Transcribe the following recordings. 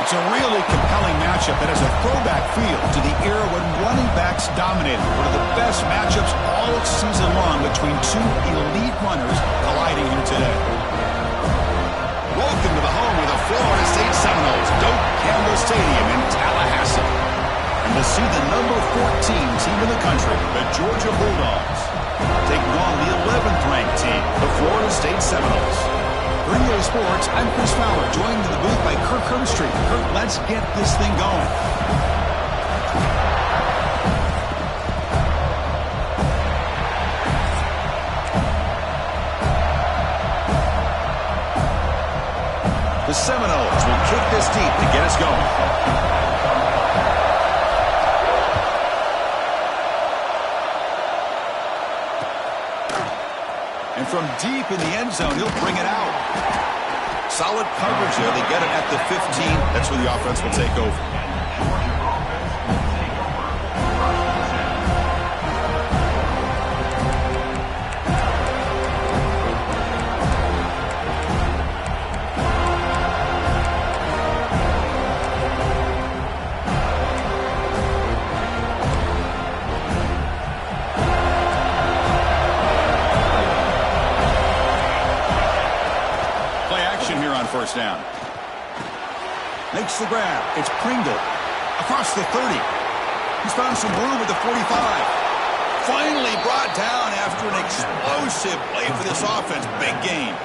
It's a really compelling matchup that has a throwback feel to the era when running backs dominated. One of the best matchups all season long between two elite runners colliding here today. Welcome to the home of the Florida State Seminoles, Doak Campbell Stadium in Tallahassee. And we'll see the number 14 team in the country, the Georgia Bulldogs, taking on the 11th ranked team, the Florida State Seminoles. For UGA Sports, I'm Chris Fowler, joined in the booth by Kirk Herbstreit. Kirk, let's get this thing going. The Seminoles will kick this deep to get us going. And from deep in the end zone, he'll bring it out. Solid coverage there. They get it at the 15. That's where the offense will take over. First down. Makes the grab. It's Pringle. Across the 30. He's found some room at the 45. Finally brought down after an explosive play for this offense. Big gain.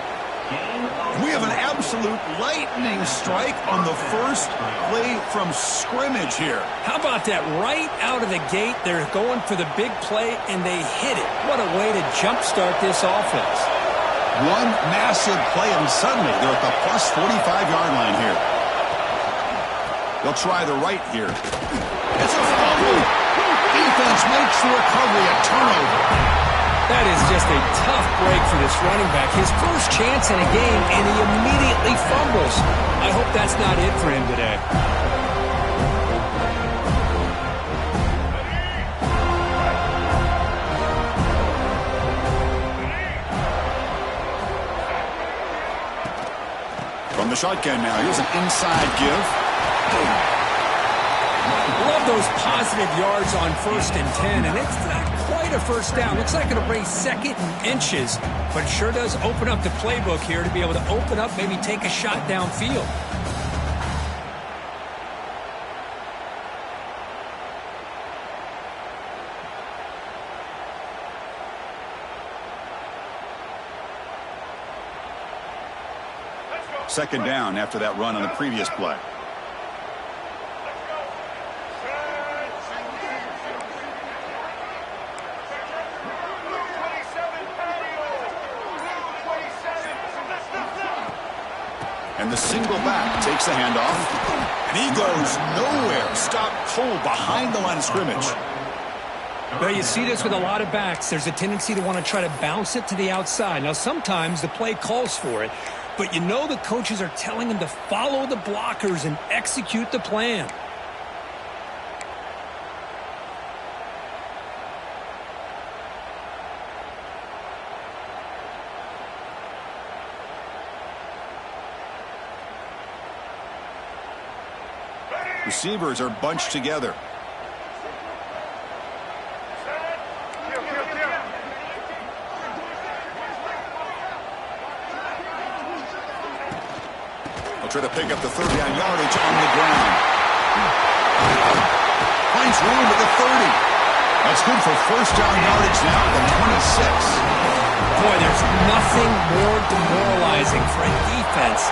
We have an absolute lightning strike on the first play from scrimmage here. How about that? Right out of the gate, they're going for the big play, and they hit it. What a way to jumpstart this offense. One massive play, and suddenly they're at the plus 45-yard line here. They'll try the right here. It's a fumble. Defense makes the recovery a turnover. That is just a tough break for this running back. His first chance in a game, and he immediately fumbles. I hope that's not it for him today. From the shotgun now, here's an inside give. Love those positive yards on 1st and 10, and it's not quite a first down. Looks like it'll bring 2nd and inches, but it sure does open up the playbook here to be able to open up, maybe take a shot downfield. Second down after that run on the previous play. And the single back takes the handoff. And he goes nowhere. Stop cold behind the line of scrimmage. Well, you see this with a lot of backs. There's a tendency to want to try to bounce it to the outside. Now, sometimes the play calls for it. But you know the coaches are telling them to follow the blockers and execute the plan. Receivers are bunched together. Try to pick up the 30-down yardage on the ground. Finds room at the 30. That's good for first down yardage now at the 26. Boy, there's nothing more demoralizing for a defense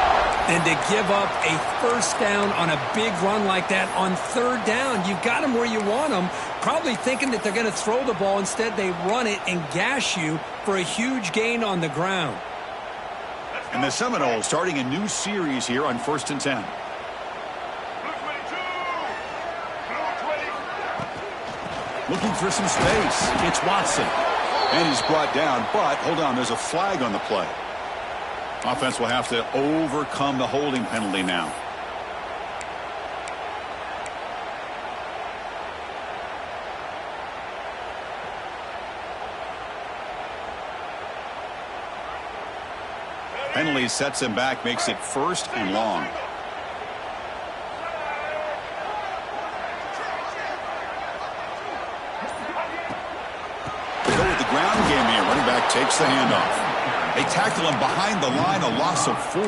than to give up a first down on a big run like that on 3rd down. You've got them where you want them, probably thinking that they're going to throw the ball. Instead, they run it and gash you for a huge gain on the ground. And the Seminoles starting a new series here on 1st and 10. Looking for some space. It's Watson. And he's brought down, but hold on, there's a flag on the play. Offense will have to overcome the holding penalty now. Penalty sets him back, makes it 1st and long. Takes the handoff. They tackle him behind the line, a loss of 4.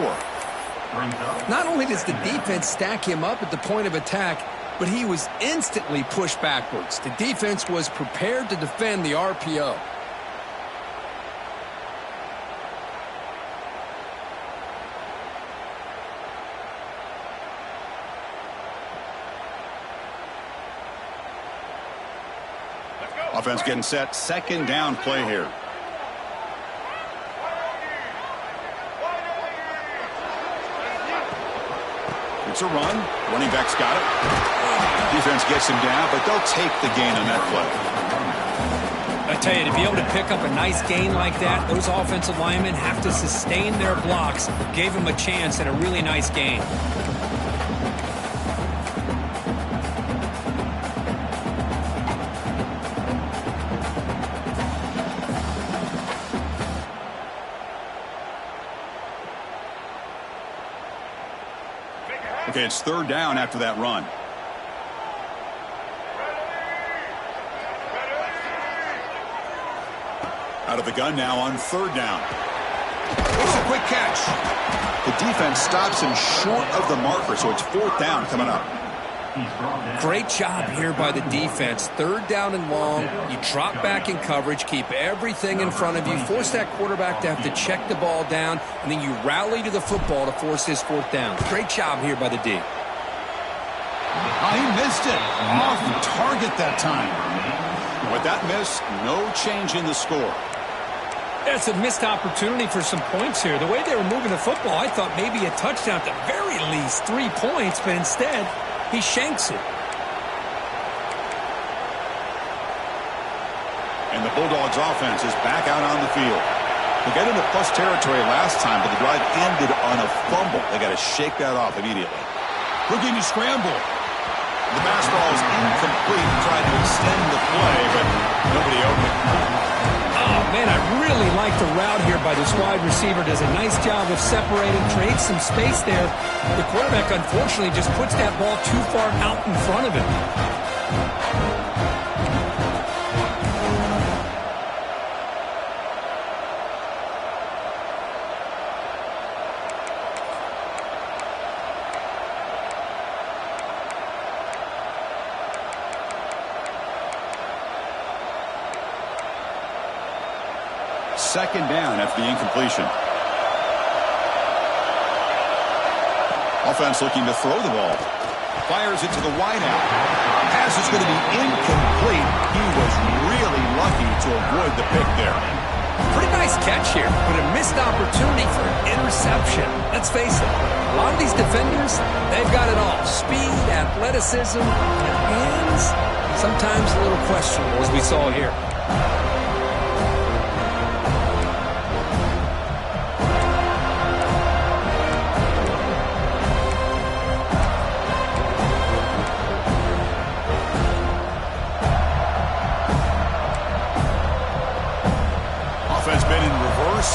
Not only does the defense stack him up at the point of attack, but he was instantly pushed backwards. The defense was prepared to defend the RPO. Offense getting set. Second down play here. It's a run. Running back's got it. Defense gets him down, but they'll take the gain on that play. I tell you, to be able to pick up a nice gain like that, those offensive linemen have to sustain their blocks. Gave him a chance at a really nice gain. Okay, it's third down after that run. Out of the gun now on third down. It's a quick catch. The defense stops him short of the marker, so it's fourth down coming up. Great job here by the defense. Third down and long. You drop back in coverage, keep everything in front of you, force that quarterback to have to check the ball down, and then you rally to the football to force this fourth down. Great job here by the D. He missed it. Off target that time. With that miss, no change in the score. That's a missed opportunity for some points here. The way they were moving the football, I thought maybe a touchdown, at the very least 3 points, but instead, he shanks it. And the Bulldogs offense is back out on the field. They got into plus territory last time, but the drive ended on a fumble. They got to shake that off immediately. Looking to scramble. The pass ball is incomplete. Tried to extend the play, but nobody open. Oh, man, I really like the route here by this wide receiver. Does a nice job of separating, creates some space there. The quarterback, unfortunately, just puts that ball too far out in front of him. Second down after the incompletion. Offense looking to throw the ball. Fires it to the wideout. Pass is going to be incomplete. He was really lucky to avoid the pick there. Pretty nice catch here, but a missed opportunity for an interception. Let's face it, a lot of these defenders, they've got it all. Speed, athleticism, and hands, sometimes a little questionable, as we saw here.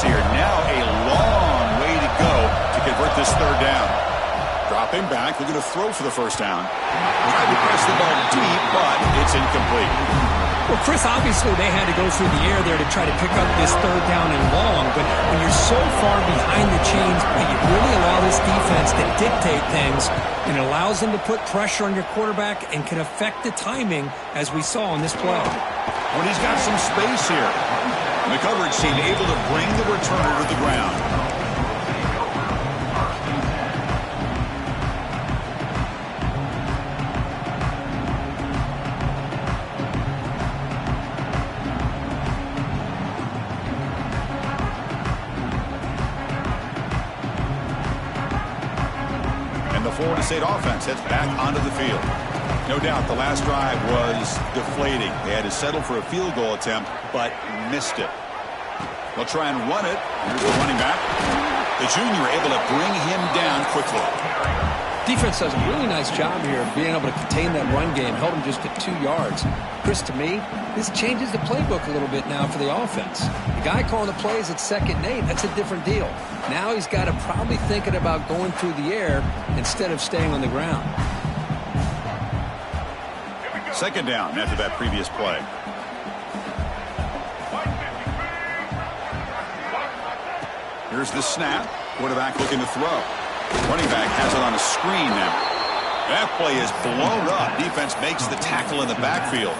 Here. Now a long way to go to convert this third down. Dropping back, looking to throw for the first down. Tried to press the ball deep, but it's incomplete. Well, Chris, obviously they had to go through the air there to try to pick up this third down and long, but when you're so far behind the chains, you really allow this defense to dictate things, and it allows them to put pressure on your quarterback and can affect the timing, as we saw on this play. When he's got some space here. The coverage team able to bring the returner to the ground. And the Florida State offense heads back onto the field. No doubt the last drive was deflating. They had to settle for a field goal attempt, but missed it. They'll try and run it. Here's the running back. The junior able to bring him down quickly. Defense does a really nice job here of being able to contain that run game. Held him just at 2 yards. Chris, to me, this changes the playbook a little bit now for the offense. The guy calling the plays at 2nd and 8, that's a different deal. Now he's got to probably thinking about going through the air instead of staying on the ground. Second down after that previous play. Here's the snap. Quarterback looking to throw. Running back has it on a screen now. That play is blown up. Defense makes the tackle in the backfield.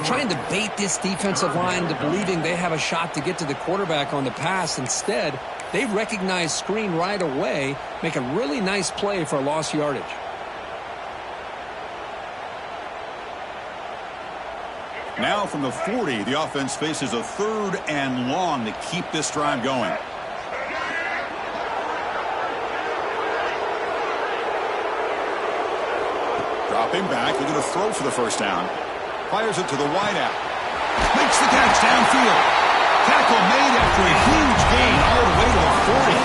Trying to bait this defensive line into believing they have a shot to get to the quarterback on the pass. Instead, they recognize screen right away, make a really nice play for a lost yardage. Now from the 40, the offense faces a 3rd and long to keep this drive going. Dropping back, looking to throw for the first down. Fires it to the wideout. Makes the catch downfield. Tackle made after a huge gain all the way to the 40.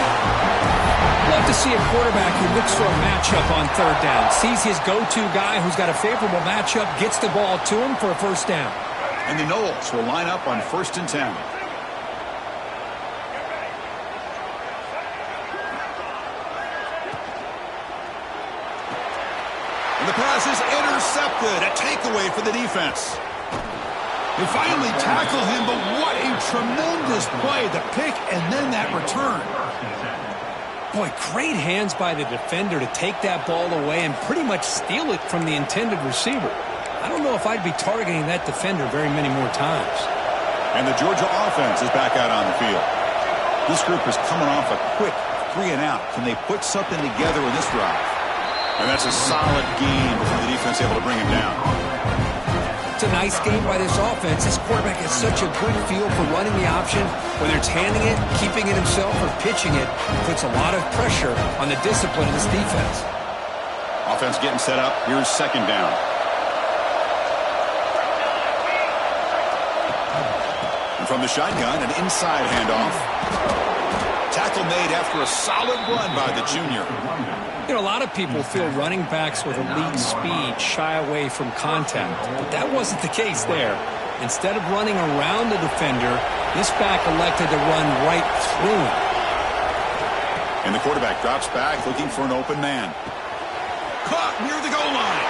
Love to see a quarterback who looks for a matchup on 3rd down. Sees his go-to guy who's got a favorable matchup, gets the ball to him for a first down. And the Knowles will line up on 1st and 10. And the pass is intercepted. A takeaway for the defense. They finally tackle him, but what a tremendous play. The pick and then that return. Boy, great hands by the defender to take that ball away and pretty much steal it from the intended receiver. I don't know if I'd be targeting that defender very many more times. And the Georgia offense is back out on the field. This group is coming off a quick 3 and out. Can they put something together in this drive? And that's a solid game before the defense able to bring him down. It's a nice game by this offense. This quarterback has such a good feel for running the option. Whether it's handing it, keeping it himself, or pitching it, puts a lot of pressure on the discipline of this defense. Offense getting set up. Here's 2nd down. And from the shotgun, an inside handoff. Tackle made after a solid run by the junior. You know, a lot of people feel running backs with elite speed shy away from contact, but that wasn't the case there. Instead of running around the defender, this back elected to run right through him. And the quarterback drops back looking for an open man. Caught near the goal line.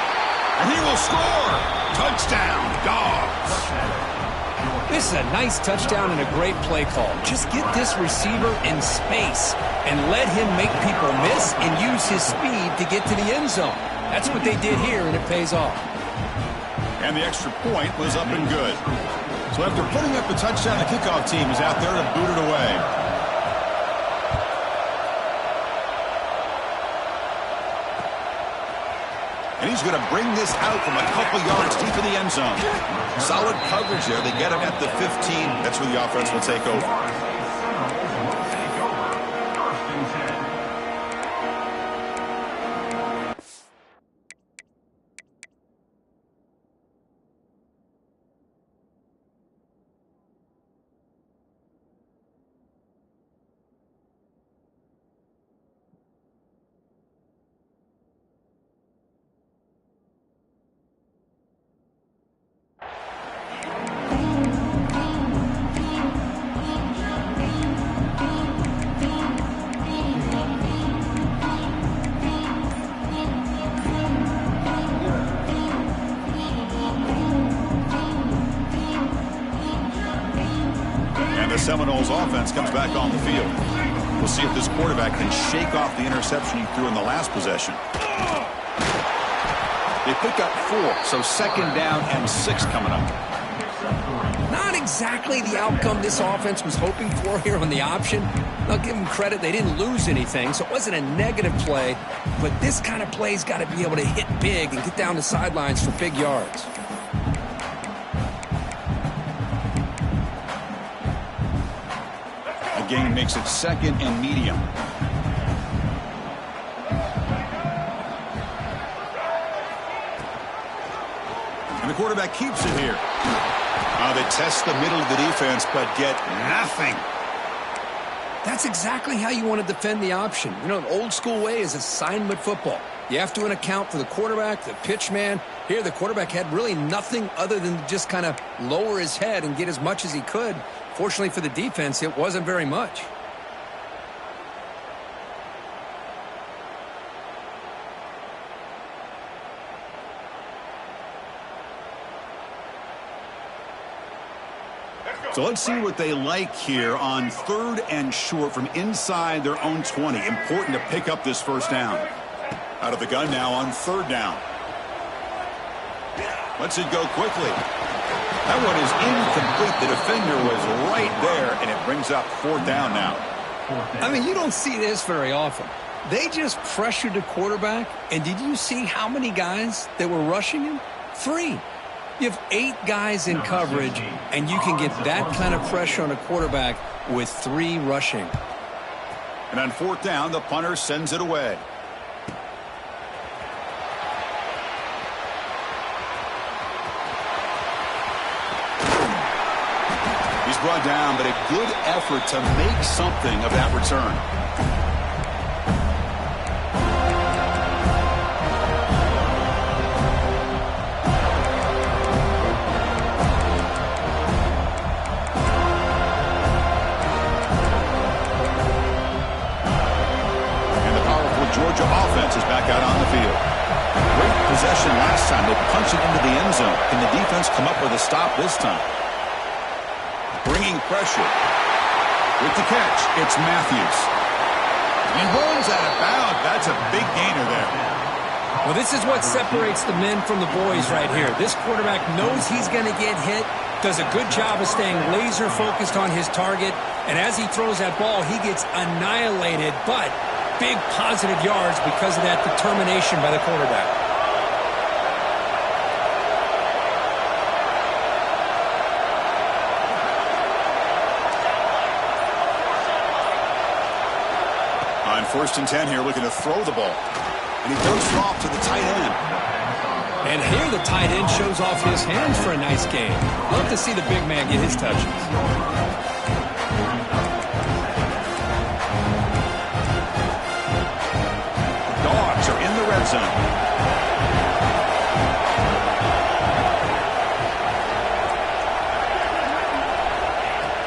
And he will score. Touchdown, Dogs. This is a nice touchdown and a great play call. Just get this receiver in space and let him make people miss and use his speed to get to the end zone. That's what they did here, and it pays off. And the extra point was up and good. So after putting up the touchdown, the kickoff team is out there to boot it away. And he's going to bring this out from a couple yards deep in the end zone. Solid coverage there. They get him at the 15. That's where the offense will take over. The Seminoles offense comes back on the field. We'll see if this quarterback can shake off the interception he threw in the last possession. They pick up 4, so 2nd down and 6 coming up. Not exactly the outcome this offense was hoping for here on the option. I'll give them credit. They didn't lose anything, so it wasn't a negative play. But this kind of play's got to be able to hit big and get down the sidelines for big yards. Gain makes it 2nd and medium. And the quarterback keeps it here. They test the middle of the defense, but get nothing. That's exactly how you want to defend the option. You know, an old school way is assignment football. You have to account for the quarterback, the pitch man. Here, the quarterback had really nothing other than just kind of lower his head and get as much as he could. Fortunately for the defense, it wasn't very much. So let's see what they like here on 3rd and short from inside their own 20. Important to pick up this first down. Out of the gun now on 3rd down. Lets it go quickly. That one is incomplete. The defender was right there, and it brings up 4th down now. I mean, you don't see this very often. They just pressured the quarterback, and did you see how many guys that were rushing him? 3. You have 8 guys in coverage, and you can get that kind of pressure on a quarterback with 3 rushing. And on 4th down, the punter sends it away. He's brought down, but a good effort to make something of that return. Georgia offense is back out on the field. Great possession last time. They punched it into the end zone. Can the defense come up with a stop this time? Bringing pressure. With the catch, it's Matthews. And rolls out of bounds. That's a big gainer there. Well, this is what separates the men from the boys right here. This quarterback knows he's going to get hit, does a good job of staying laser focused on his target, and as he throws that ball, he gets annihilated, but big positive yards because of that determination by the quarterback. On 1st and 10 here, looking to throw the ball. And he dumps it off to the tight end. And here the tight end shows off his hands for a nice game. Love to see the big man get his touches. Zone.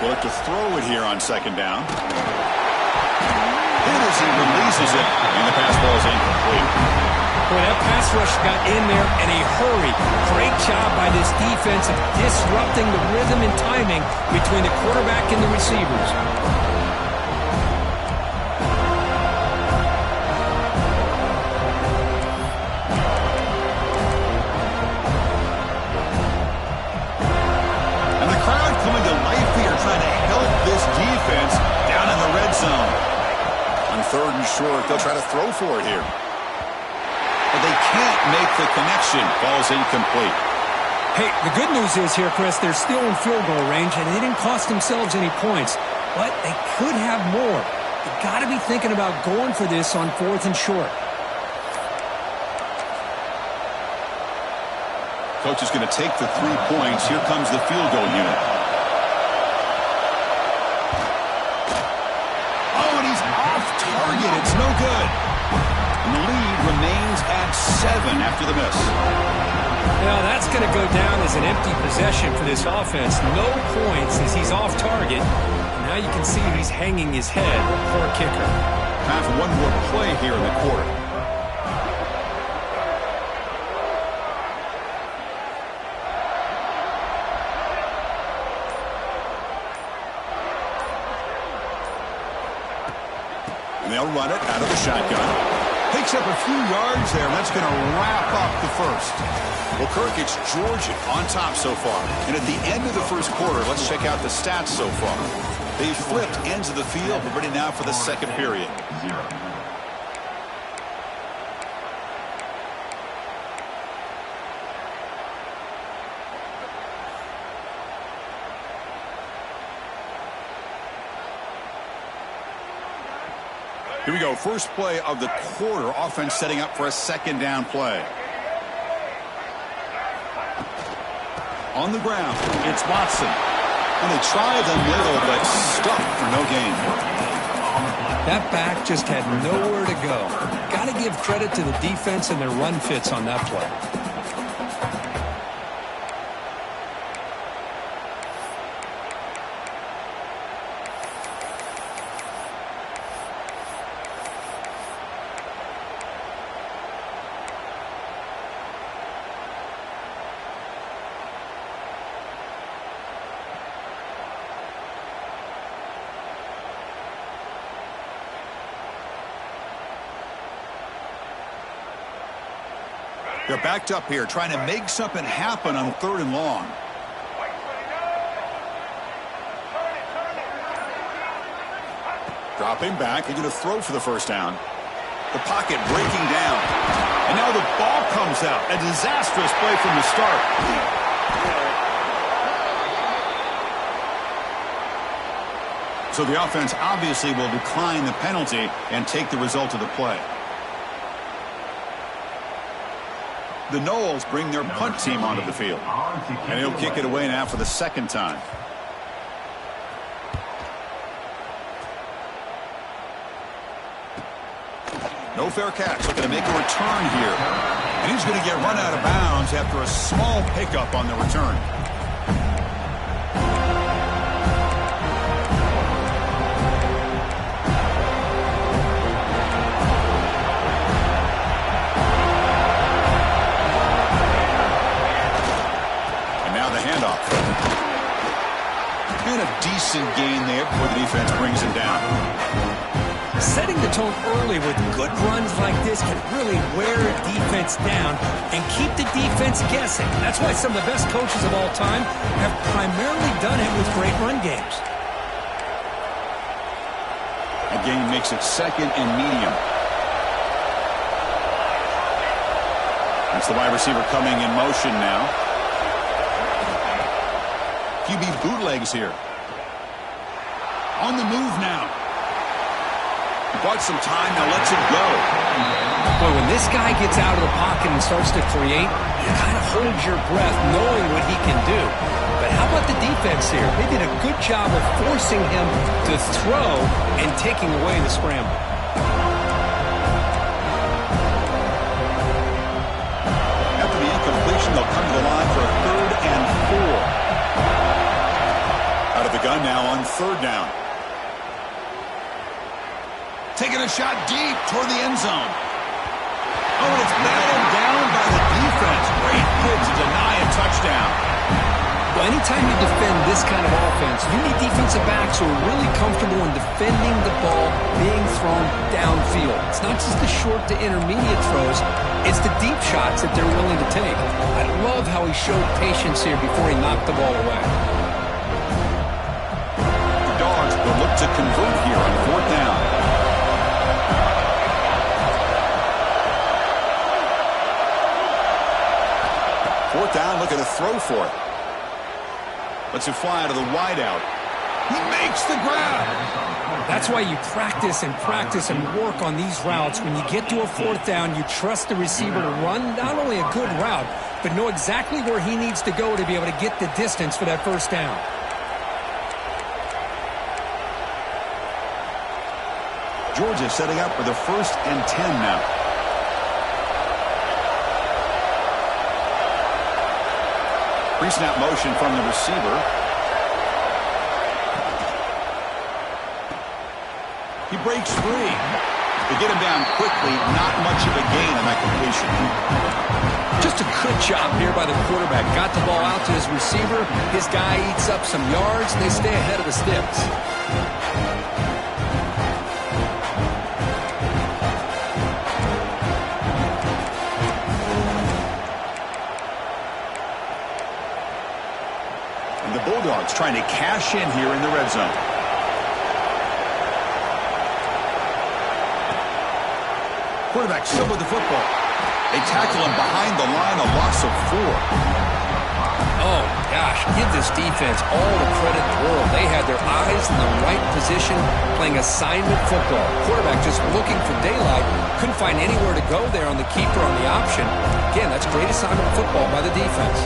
We'll look to throw it here on 2nd down. And as he releases it, and the pass ball is incomplete. Boy, that pass rush got in there in a hurry. Great job by this defense of disrupting the rhythm and timing between the quarterback and the receivers. On 3rd and short, they'll try to throw for it here. But they can't make the connection. Ball's incomplete. Hey, the good news is here, Chris, they're still in field goal range, and they didn't cost themselves any points. But they could have more. You've got to be thinking about going for this on 4th and short. Coach is going to take the 3 points. Here comes the field goal unit. It's no good. And the lead remains at 7 after the miss. Now that's going to go down as an empty possession for this offense. No points as he's off target. And now you can see he's hanging his head. Poor kicker. Time for one more play here in the quarter. And they'll run it out of the shotgun. Picks up a few yards there, and that's going to wrap up the first. Well, Kirk, it's Georgia on top so far. And at the end of the first quarter, let's check out the stats so far. They've flipped ends of the field. We're ready now for the second period. Here we go. First play of the quarter. Offense setting up for a 2nd down play. On the ground, it's Watson. And they try the middle, but stuck for no gain. That back just had nowhere to go. Got to give credit to the defense and their run fits on that play. They're backed up here, trying to make something happen on 3rd and long. Dropping back, he's going to throw for the first down. The pocket breaking down. And now the ball comes out. A disastrous play from the start. So the offense obviously will decline the penalty and take the result of the play. The Noles bring their punt team onto the field. And he'll kick it away now for the 2nd time. No fair catch. Looking to make a return here. And he's going to get run out of bounds after a small pickup on the return. And a decent gain there before the defense brings him down. Setting the tone early with good runs like this can really wear a defense down and keep the defense guessing. That's why some of the best coaches of all time have primarily done it with great run games. A gain makes it 2nd and medium. That's the wide receiver coming in motion now. QB bootlegs here. On the move now. He bought some time, now lets it go. Boy, when this guy gets out of the pocket and starts to create, you kind of hold your breath knowing what he can do. But how about the defense here? They did a good job of forcing him to throw and taking away the scramble. After the incompletion, they'll come to the line for a 3rd and 4. Out of the gun now on 3rd down. Taking a shot deep toward the end zone. Oh, and it's battled down by the defense. Great hit to deny a touchdown. Well, anytime you defend this kind of offense, you need defensive backs who are really comfortable in defending the ball being thrown downfield. It's not just the short to intermediate throws. It's the deep shots that they're willing to take. I love how he showed patience here before he knocked the ball away. Will look to convert here on 4th down. Fourth down, looking to throw for it. Lets it fly to the wideout. He makes the grab. That's why you practice and work on these routes. When you get to a 4th down, you trust the receiver to run not only a good route, but know exactly where he needs to go to be able to get the distance for that 1st down. Georgia setting up for the 1st and 10 now. Pre-snap motion from the receiver. He breaks free. They get him down quickly. Not much of a gain on that completion. Just a good job here by the quarterback. Got the ball out to his receiver. His guy eats up some yards. They stay ahead of the sticks. Bulldogs trying to cash in here in the red zone. Quarterback still with the football. They tackle him behind the line, a loss of 4. Oh, gosh, give this defense all the credit in the world. They had their eyes in the right position, playing assignment football. Quarterback just looking for daylight. Couldn't find anywhere to go there on the keeper on the option. Again, that's great assignment football by the defense.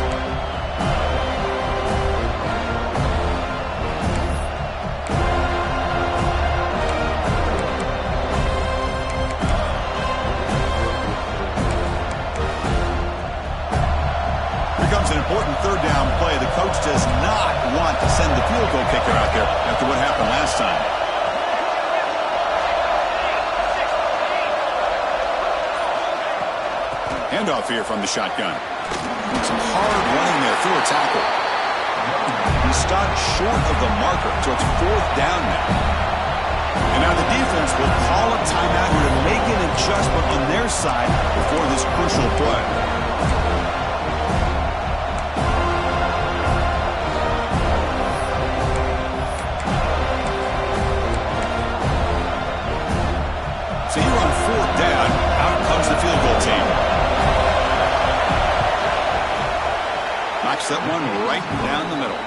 An important 3rd down play. The coach does not want to send the field goal kicker out there after what happened last time. Handoff here from the shotgun. Some hard running there through a tackle. He stopped short of the marker, so it's 4th down now. And now the defense will call a timeout here to make an adjustment on their side before this crucial play. So here on fourth down, out comes the field goal team. Knocks that one right down the middle.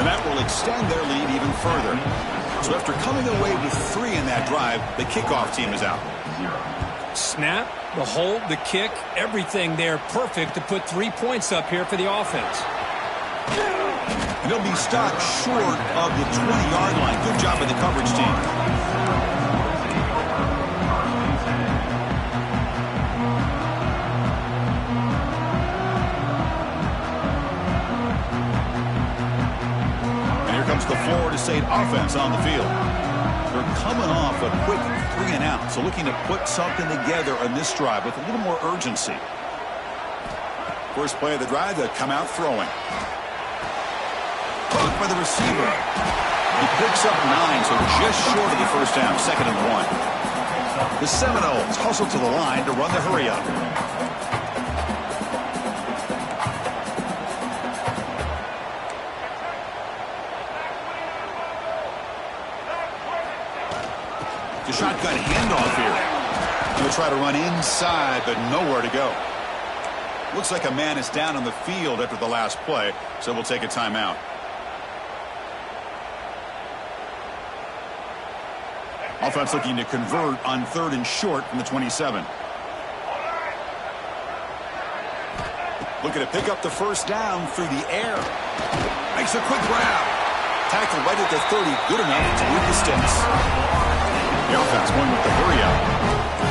And that will extend their lead even further. So after coming away with 3 in that drive, the kickoff team is out. Snap, the hold, the kick, everything there perfect to put 3 points up here for the offense. And they'll be stopped short of the 20-yard line. Good job by the coverage team. The Florida State offense on the field. They're coming off a quick 3-and-out, so looking to put something together on this drive with a little more urgency. First play of the drive, they come out throwing. Caught by the receiver. He picks up 9, so just short of the first down, 2nd and 1. The Seminoles hustle to the line to run the hurry-up. The shotgun handoff here. He'll try to run inside, but nowhere to go. Looks like a man is down on the field after the last play, so we'll take a timeout. Offense looking to convert on 3rd and short from the 27. Looking to pick up the first down through the air. Makes a quick grab. Tackle right at the 30. Good enough to lead the sticks. The offense going with the hurry-up.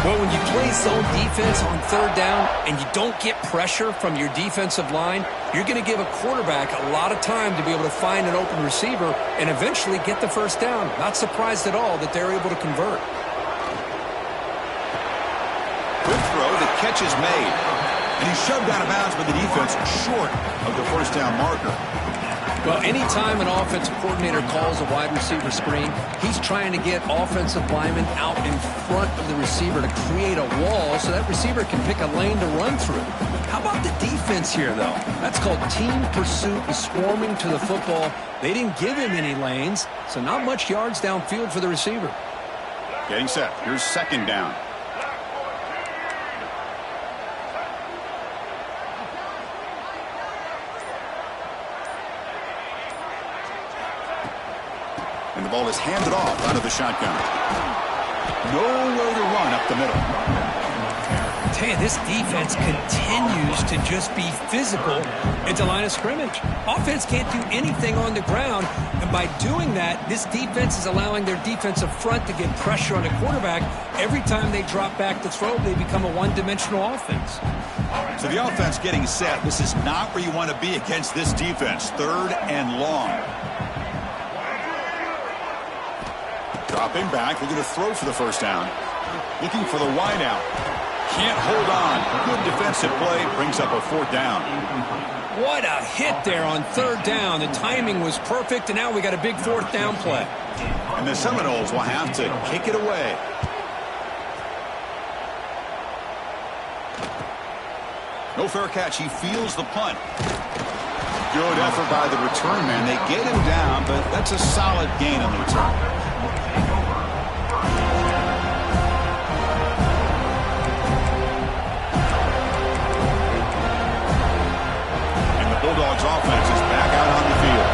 Well, when you play zone defense on 3rd down and you don't get pressure from your defensive line, you're going to give a quarterback a lot of time to be able to find an open receiver and eventually get the first down. Not surprised at all that they're able to convert. Quick throw, the catch is made. And he's shoved out of bounds by the defense short of the first down marker. Well, anytime an offensive coordinator calls a wide receiver screen, he's trying to get offensive linemen out in front of the receiver to create a wall so that receiver can pick a lane to run through. How about the defense here, though? That's called team pursuit and swarming to the football. They didn't give him any lanes, so not much yards downfield for the receiver. Getting set. Here's 2nd down. And the ball is handed off out of the shotgun. Nowhere to run up the middle. I tell you, this defense continues to just be physical at the line of scrimmage. Offense can't do anything on the ground, and by doing that, this defense is allowing their defensive front to get pressure on the quarterback. Every time they drop back to throw, they become a one-dimensional offense. So the offense getting set. This is not where you want to be against this defense. 3rd and long. Dropping back, looking to throw for the first down. Looking for the wideout. Can't hold on. Good defensive play. Brings up a 4th down. What a hit there on 3rd down. The timing was perfect, and now we got a big 4th down play. And the Seminoles will have to kick it away. No fair catch. He feels the punt. Good effort by the return man. They get him down, but that's a solid gain on the return. Bulldogs offense is back out on the field.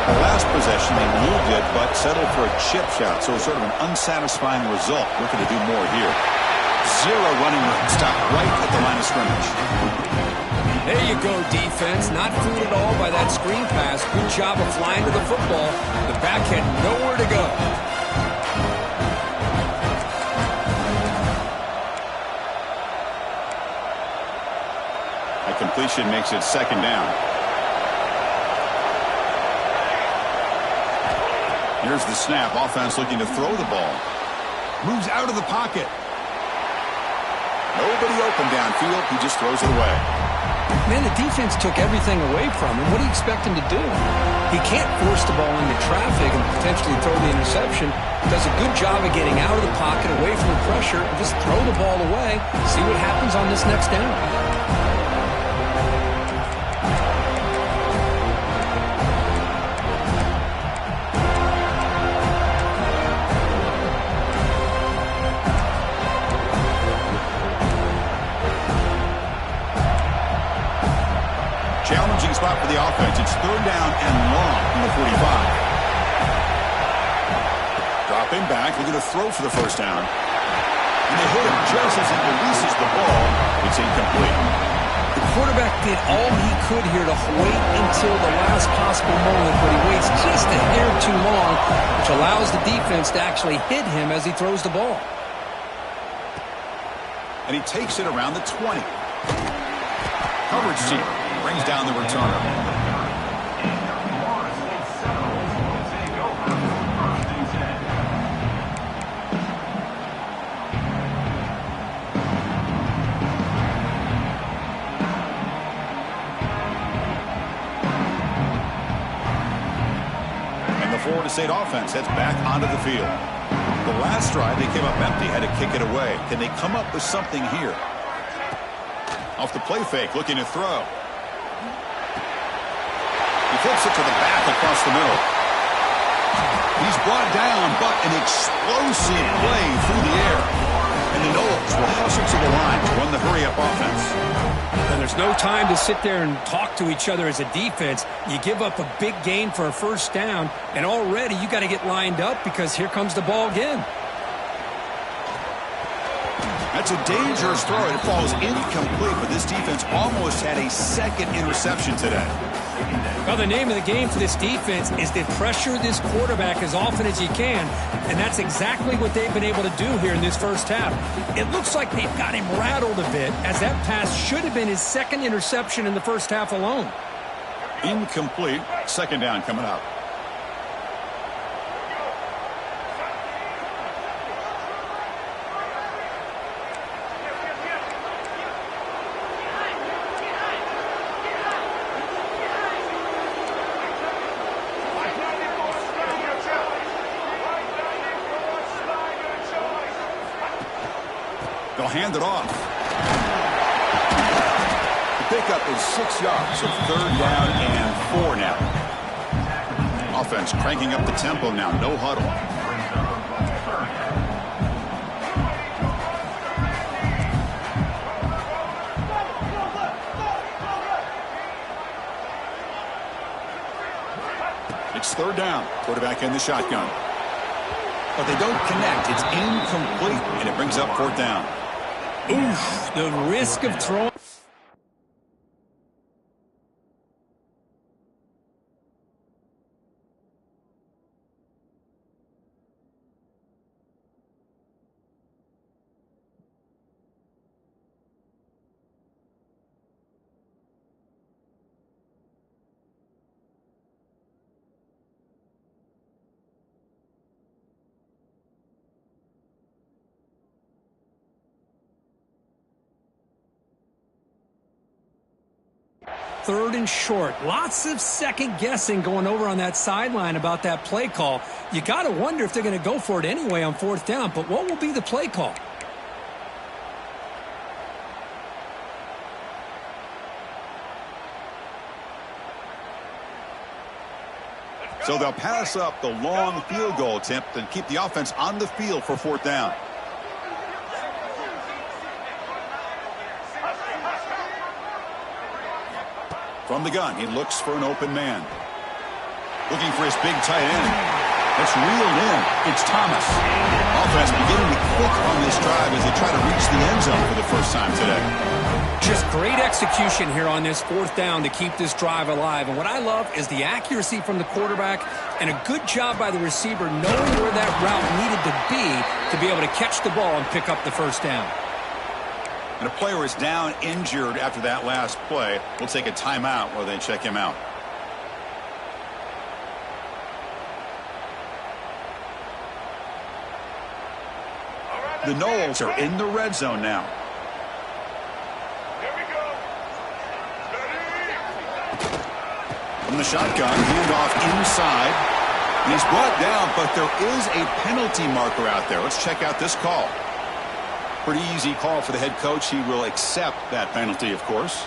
The last possession they moved it but settled for a chip shot, so sort of an unsatisfying result. Looking to do more here. 0 running room. Stop right at the line of scrimmage. There you go, defense. Not fooled at all by that screen pass. Good job of flying to the football. The back had nowhere to go. Completion makes it 2nd down. Here's the snap. Offense looking to throw the ball. Moves out of the pocket. Nobody open downfield. He just throws it away. Man, the defense took everything away from him. What do you expect him to do? He can't force the ball into traffic and potentially throw the interception. Does a good job of getting out of the pocket, away from the pressure, and just throw the ball away. See what happens on this next down. spot for the offense. It's third down and long from the 45. Dropping back, looking to throw for the first down. And they hit him just as he releases the ball. It's incomplete. The quarterback did all he could here to wait until the last possible moment, but he waits just a hair too long, which allows the defense to actually hit him as he throws the ball. And he takes it around the 20. Coverage team brings down the returner. Florida State offense heads back onto the field. The last drive, they came up empty, had to kick it away. Can they come up with something here? Off the play fake, looking to throw. He flips it to the back across the middle. He's brought down, but an explosive play through the air. And the Noles will hustle to the line to run the hurry-up offense. And there's no time to sit there and talk to each other as a defense. You give up a big gain for a first down, and already you got to get lined up because here comes the ball again. That's a dangerous throw. It falls incomplete, but this defense almost had a second interception today. Well, the name of the game for this defense is to pressure this quarterback as often as you can, and that's exactly what they've been able to do here in this first half. It looks like they've got him rattled a bit, as that pass should have been his second interception in the first half alone. Incomplete. Second down coming up. They'll hand it off. The pickup is 6 yards, so third down and 4 now. Offense cranking up the tempo now, no huddle. It's third down. Quarterback in the shotgun. But they don't connect. It's incomplete, and it brings up fourth down. Oof, the risk of throwing. Third and short. Lots of second guessing going over on that sideline about that play call. You got to wonder if they're going to go for it anyway on fourth down, but what will be the play call? So they'll pass up the long field goal attempt and keep the offense on the field for fourth down. From the gun, he looks for an open man. Looking for his big tight end. That's reeled in. It's Thomas. Offense beginning to click on this drive as they try to reach the end zone for the first time today. Just great execution here on this fourth down to keep this drive alive. And what I love is the accuracy from the quarterback and a good job by the receiver knowing where that route needed to be able to catch the ball and pick up the first down. And a player is down injured after that last play. We'll take a timeout while they check him out. The Noles are in the red zone now. Here we go. From the shotgun, handoff inside. He's brought down, but there is a penalty marker out there. Let's check out this call. Pretty easy call for the head coach. He will accept that penalty, of course.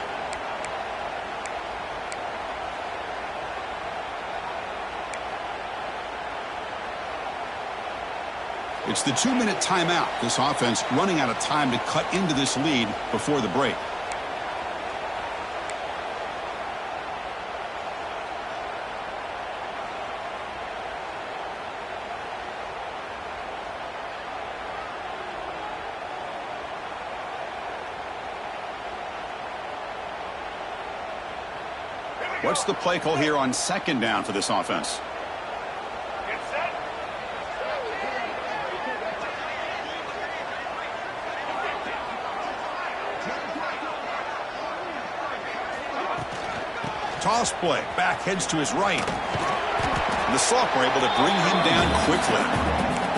It's the 2-minute timeout. This offense running out of time to cut into this lead before the break. What's the play call here on second down for this offense? Toss play. Back heads to his right. And the Sophomore able to bring him down quickly.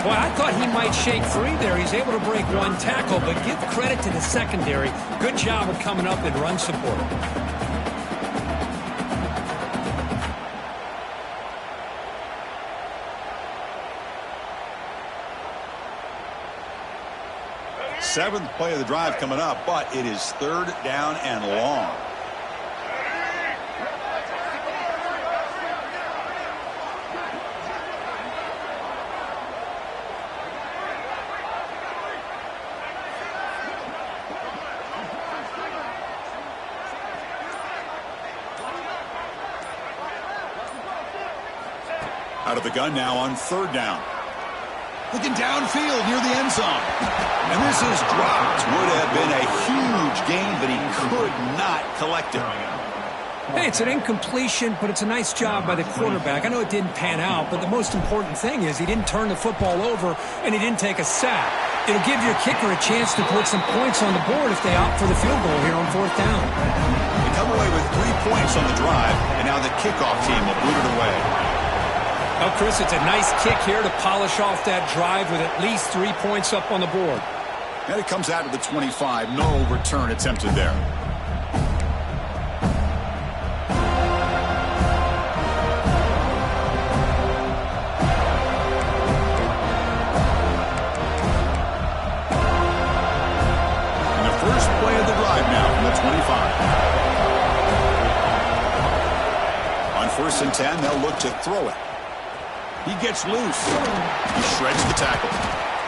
Boy, I thought he might shake free there. He's able to break one tackle, but give credit to the secondary. Good job of coming up and run support. Seventh play of the drive coming up, but it is third down and long. Out of the gun now on third down. Looking downfield near the end zone. And this is dropped. Would have been a huge gain, but he could not collect it. Hey, it's an incompletion, but it's a nice job by the quarterback. I know it didn't pan out, but the most important thing is he didn't turn the football over and he didn't take a sack. It'll give your kicker a chance to put some points on the board if they opt for the field goal here on fourth down. They come away with 3 points on the drive, and now the kickoff team will boot it away. Well, Chris, it's a nice kick here to polish off that drive with at least 3 points up on the board. And it comes out to the 25. No return attempted there. And the first play of the drive now from the 25. On 1st and 10, they'll look to throw it. He gets loose. He shreds the tackle.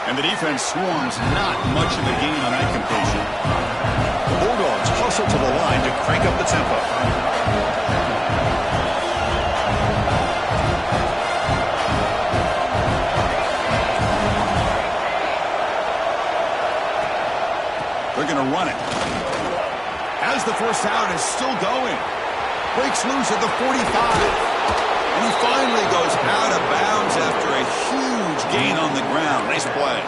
And the defense swarms not much of a gain on that completion. The Bulldogs hustle to the line to crank up the tempo. They're going to run it. As the first down is still going. Breaks loose at the 45. And he finally goes out of bounds after a huge gain on the ground. Nice play.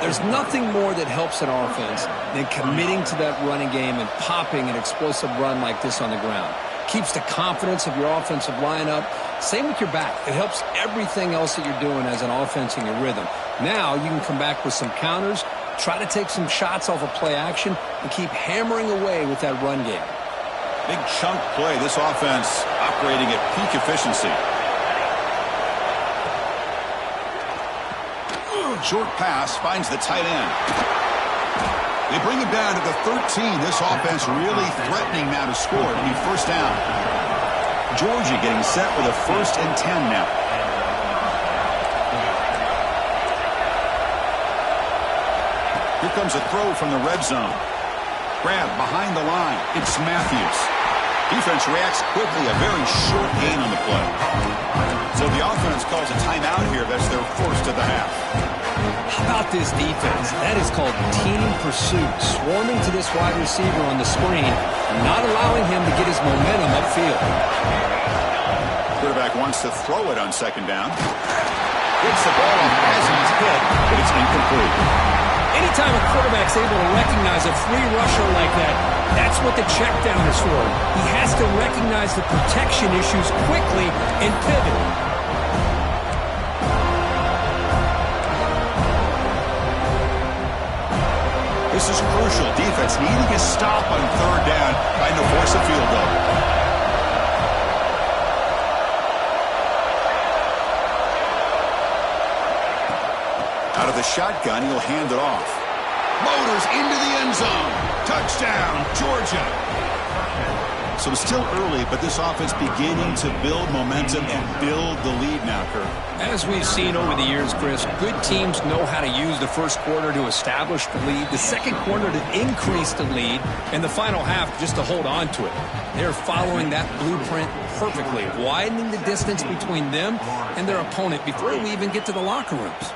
There's nothing more that helps an offense than committing to that running game and popping an explosive run like this on the ground. Keeps the confidence of your offensive lineup. Same with your back. It helps everything else that you're doing as an offense in your rhythm. Now you can come back with some counters, try to take some shots off of play action, and keep hammering away with that run game. Big chunk play. This offense operating at peak efficiency. Short pass finds the tight end. They bring him down to the 13. This offense really threatening now to score. It'll be first down. Georgia getting set with a 1st and 10 now. Here comes a throw from the red zone. Grab behind the line. It's Matthews. Defense reacts quickly. A very short gain on the play. So the offense calls a timeout here. That's their first of the half. How about this defense? That is called team pursuit. Swarming to this wide receiver on the screen and not allowing him to get his momentum upfield. Quarterback wants to throw it on second down. Hits the ball as he's hit, but it's incomplete. Anytime a quarterback's able to recognize a free rusher like that, that's what the check down is for. He has to recognize the protection issues quickly and pivot. This is crucial. Defense needing a stop on third down, trying to force a field goal. Out of the shotgun, he'll hand it off. Motors into the end zone. Touchdown, Georgia. So it's still early, but this offense beginning to build momentum and build the lead now, Kurt. As we've seen over the years, Chris, good teams know how to use the first quarter to establish the lead, the second quarter to increase the lead, and the final half just to hold on to it. They're following that blueprint perfectly, widening the distance between them and their opponent before we even get to the locker rooms.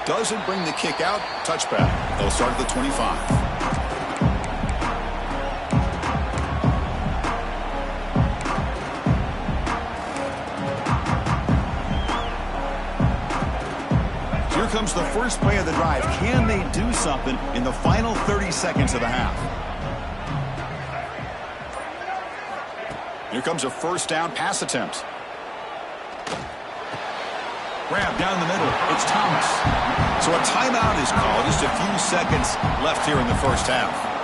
Doesn't bring the kick out. Touchback. They'll start at the 25. Here comes the first play of the drive. Can they do something in the final 30 seconds of the half? Here comes a first down pass attempt. Grab down the middle. It's Thomas. So a timeout is called. Just a few seconds left here in the first half.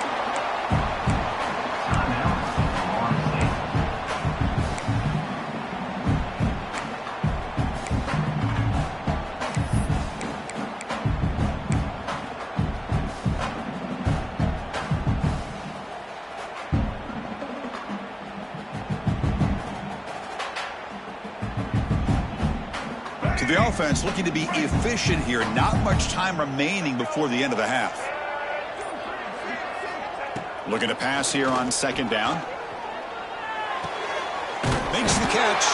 The offense looking to be efficient here. Not much time remaining before the end of the half. Looking to pass here on second down. Makes the catch.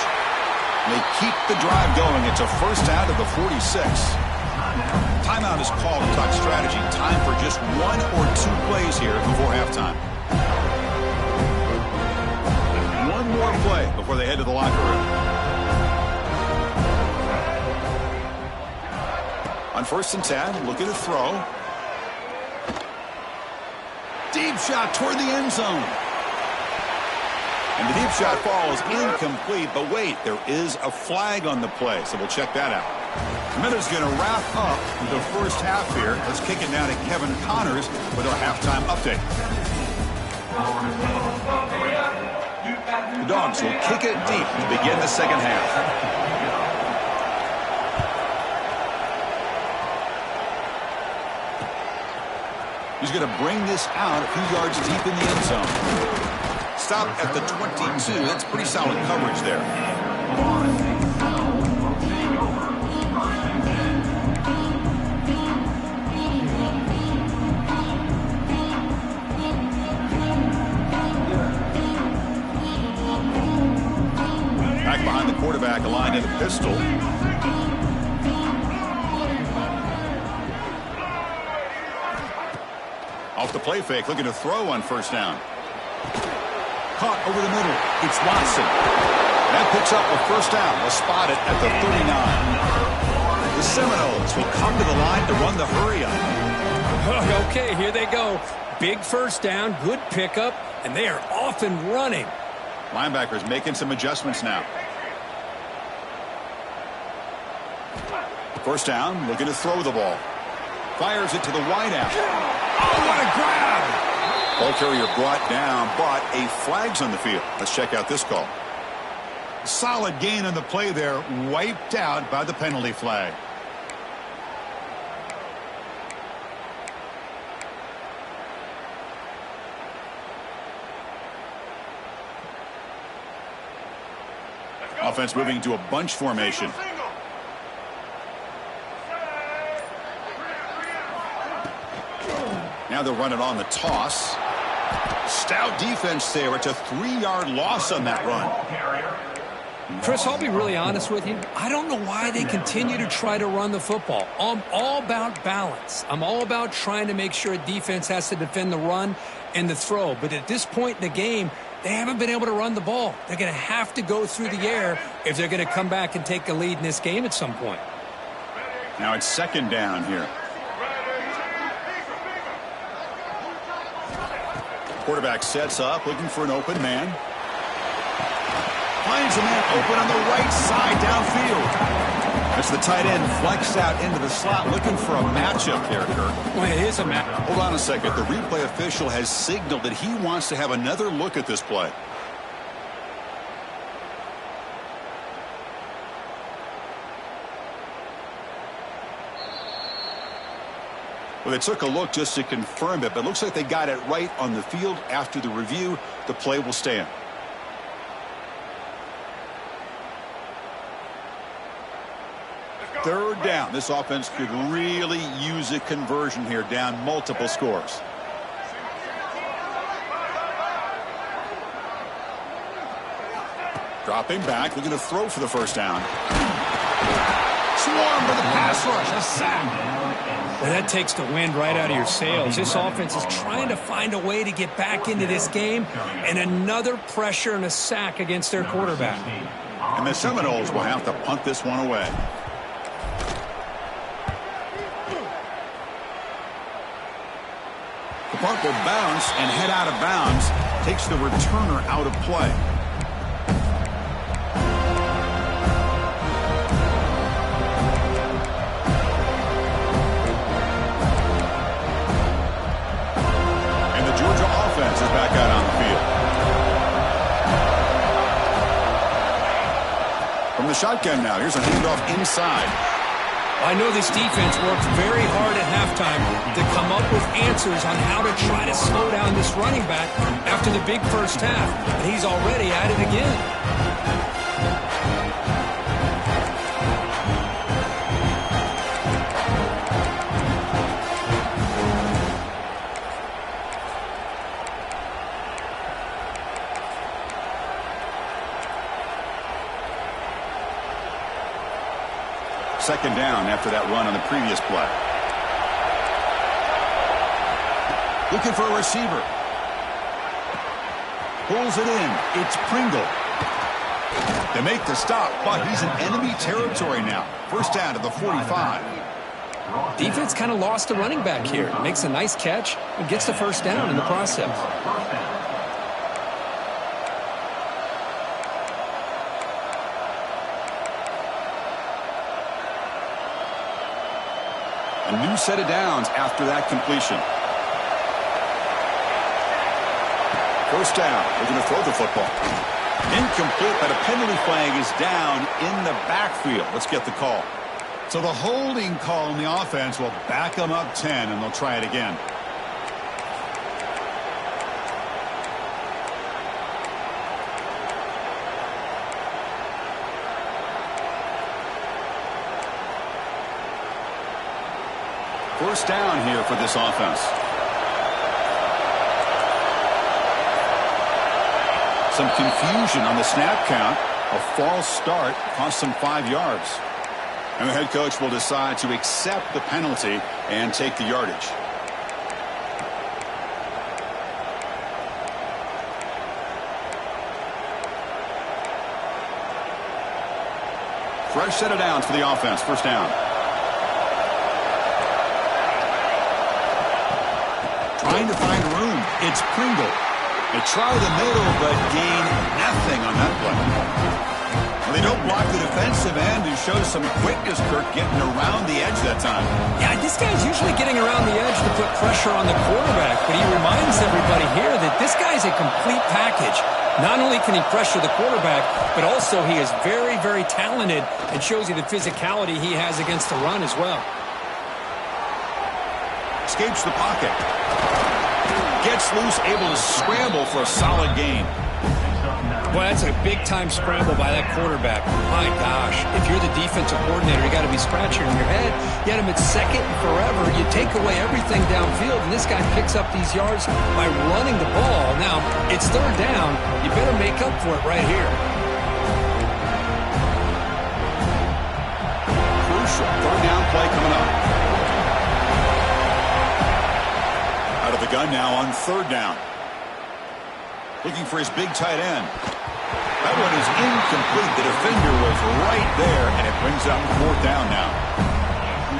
They keep the drive going. It's a first down to the 46. Timeout is called to talk strategy. Time for just one or two plays here before halftime. One more play before they head to the locker room. On 1st and 10, looking to throw. Deep shot toward the end zone. And the deep shot falls incomplete, but wait, there is a flag on the play, so we'll check that out. Miller's going to wrap up the first half here. Let's kick it down to Kevin Connors with our halftime update. The Dogs will kick it deep to begin the second half. He's going to bring this out a few yards deep in the end zone. Stop at the 22. That's pretty solid coverage there. Back behind the quarterback, aligned in a pistol. Off the play fake, looking to throw on first down. Caught over the middle. It's Watson. That picks up a first down. They'll spot it at the 39. The Seminoles will come to the line to run the hurry up. Okay, here they go. Big first down, good pickup, and they are off and running. Linebackers making some adjustments now. First down, looking to throw the ball. Fires it to the wideout. Oh, what a grab! Ball carrier brought down, but a flag's on the field. Let's check out this call. Solid gain on the play there, wiped out by the penalty flag. Offense moving to a bunch formation. Now they'll run it on the toss. Stout defense there. It's a 3-yard loss on that run. Chris, I'll be really honest with you. I don't know why they continue to try to run the football. I'm all about balance. I'm all about trying to make sure a defense has to defend the run and the throw. But at this point in the game, they haven't been able to run the ball. They're going to have to go through the air if they're going to come back and take a lead in this game at some point. Now it's second down here. Quarterback sets up, looking for an open man. Finds a man open on the right side downfield. That's the tight end flexed out into the slot, looking for a matchup there, Kirk. Well, it is a matchup. Hold on a second. The replay official has signaled that he wants to have another look at this play. Well, they took a look just to confirm it, but it looks like they got it right on the field. After the review, the play will stand. Third down. This offense could really use a conversion here, down multiple scores. Dropping back, looking to throw for the first down. Swarm for the pass rush, a sack. Well, that takes the wind right out of your sails. This offense is trying to find a way to get back into this game, and another pressure and a sack against their quarterback. And the Seminoles will have to punt this one away. The punt will bounce and head out of bounds. Takes the returner out of play. And the Georgia offense is back out on the field. From the shotgun now, here's a handoff inside. I know this defense worked very hard at halftime to come up with answers on how to try to slow down this running back after the big first half, and he's already at it again. Second down after that run on the previous play. Looking for a receiver. Pulls it in. It's Pringle. They make the stop, but he's in enemy territory now. First down to the 45. Defense kind of lost the running back here. Makes a nice catch and gets the first down in the process. A new set of downs after that completion. First down. They're going to throw the football. Incomplete, but a penalty flag is down in the backfield. Let's get the call. So the holding call in the offense will back them up 10, and they'll try it again. First down here for this offense. Some confusion on the snap count. A false start cost them 5 yards. And the head coach will decide to accept the penalty and take the yardage. Fresh set of downs for the offense. First down. Trying to find room. It's Pringle. They try the middle, but gain nothing on that play. Well, they don't block the defensive end, who shows some quickness, Kirk, getting around the edge that time. Yeah, this guy's usually getting around the edge to put pressure on the quarterback, but he reminds everybody here that this guy's a complete package. Not only can he pressure the quarterback, but also he is very, very talented and shows you the physicality he has against the run as well. Escapes the pocket. Gets loose, able to scramble for a solid gain. Boy, that's a big-time scramble by that quarterback. My gosh, if you're the defensive coordinator, you got to be scratching your head. You had him at second and forever. You take away everything downfield, and this guy picks up these yards by running the ball. Now, it's third down. You better make up for it right here. Crucial third down play coming up. Out of the gun now on third down. Looking for his big tight end. That one is incomplete. The defender was right there, and it brings up fourth down now.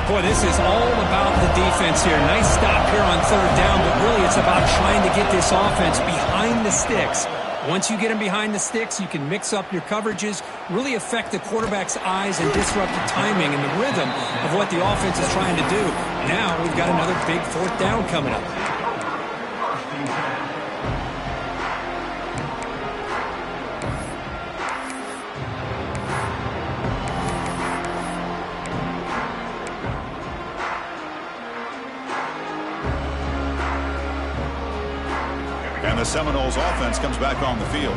Boy, this is all about the defense here. Nice stop here on third down, but really it's about trying to get this offense behind the sticks. Once you get them behind the sticks, you can mix up your coverages, really affect the quarterback's eyes, and disrupt the timing and the rhythm of what the offense is trying to do. Now we've got another big fourth down coming up. The Seminoles offense comes back on the field.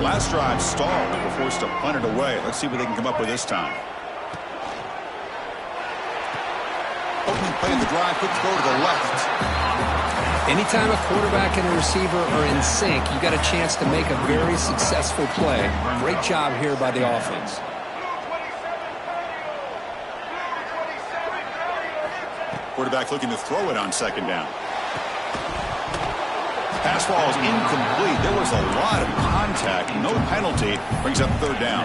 Last drive stalled. They were forced to punt it away. Let's see what they can come up with this time. Opening play of the drive, quick throw to the left. Anytime a quarterback and a receiver are in sync, you got a chance to make a very successful play. Great job here by the offense. Quarterback looking to throw it on second down. Pass ball is incomplete. There was a lot of contact. No penalty. Brings up third down.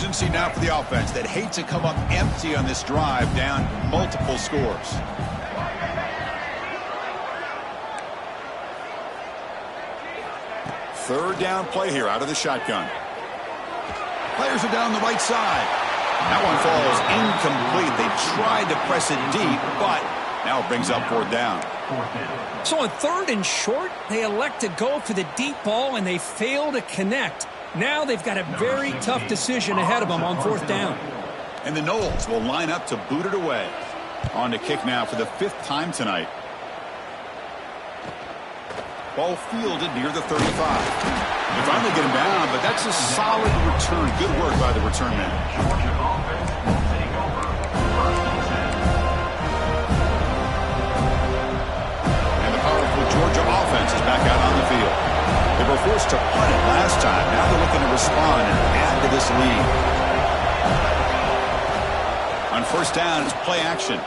Urgency now for the offense that hate to come up empty on this drive, down multiple scores. Third down play here out of the shotgun. Players are down the right side. That one falls incomplete. They tried to press it deep, but now it brings up fourth down. So on third and short, they elect to go for the deep ball, and they fail to connect. Now they've got a very tough decision ahead of them on fourth down. And the Knowles will line up to boot it away. On to kick now for the 5th time tonight. Ball fielded near the 35. They finally get him down, but that's a solid return. Good work by the return man. And the powerful Georgia offense is back out on the field. They were forced to punt it last time. Now they're looking to respond and add to this lead. On first down, it's play action.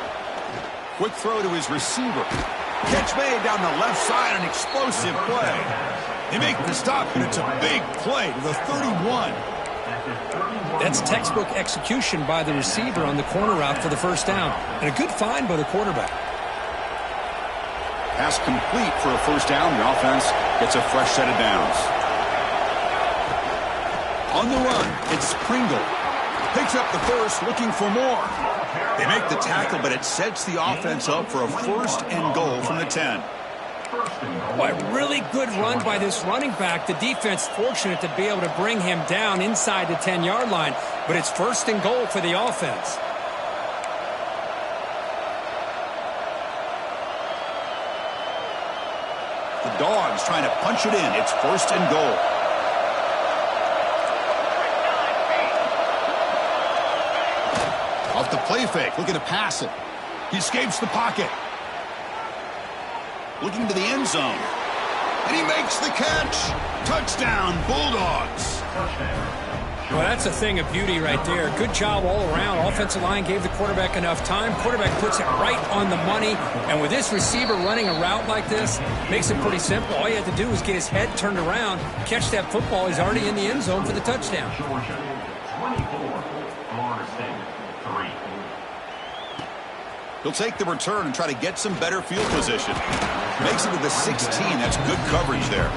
Quick throw to his receiver. Catch made down the left side, an explosive play. They make the stop, and it's a big play to the 31. That's textbook execution by the receiver on the corner route for the first down. And a good find by the quarterback. Pass complete for a first down. The offense gets a fresh set of downs. On the run, it's Pringle. Picks up the first, looking for more. They make the tackle, but it sets the offense up for a first and goal from the 10. Boy, really good run by this running back. The defense fortunate to be able to bring him down inside the 10-yard line, but it's first and goal for the offense. The Dogs trying to punch it in. It's first and goal. Off the play fake, looking to pass it. He escapes the pocket. Looking to the end zone. And he makes the catch. Touchdown, Bulldogs. Well, that's a thing of beauty right there. Good job all around. Offensive line gave the quarterback enough time. Quarterback puts it right on the money. And with this receiver running a route like this, makes it pretty simple. All you have to do is get his head turned around, catch that football. He's already in the end zone for the touchdown. He'll take the return and try to get some better field position. Makes it to the 16. That's good coverage there.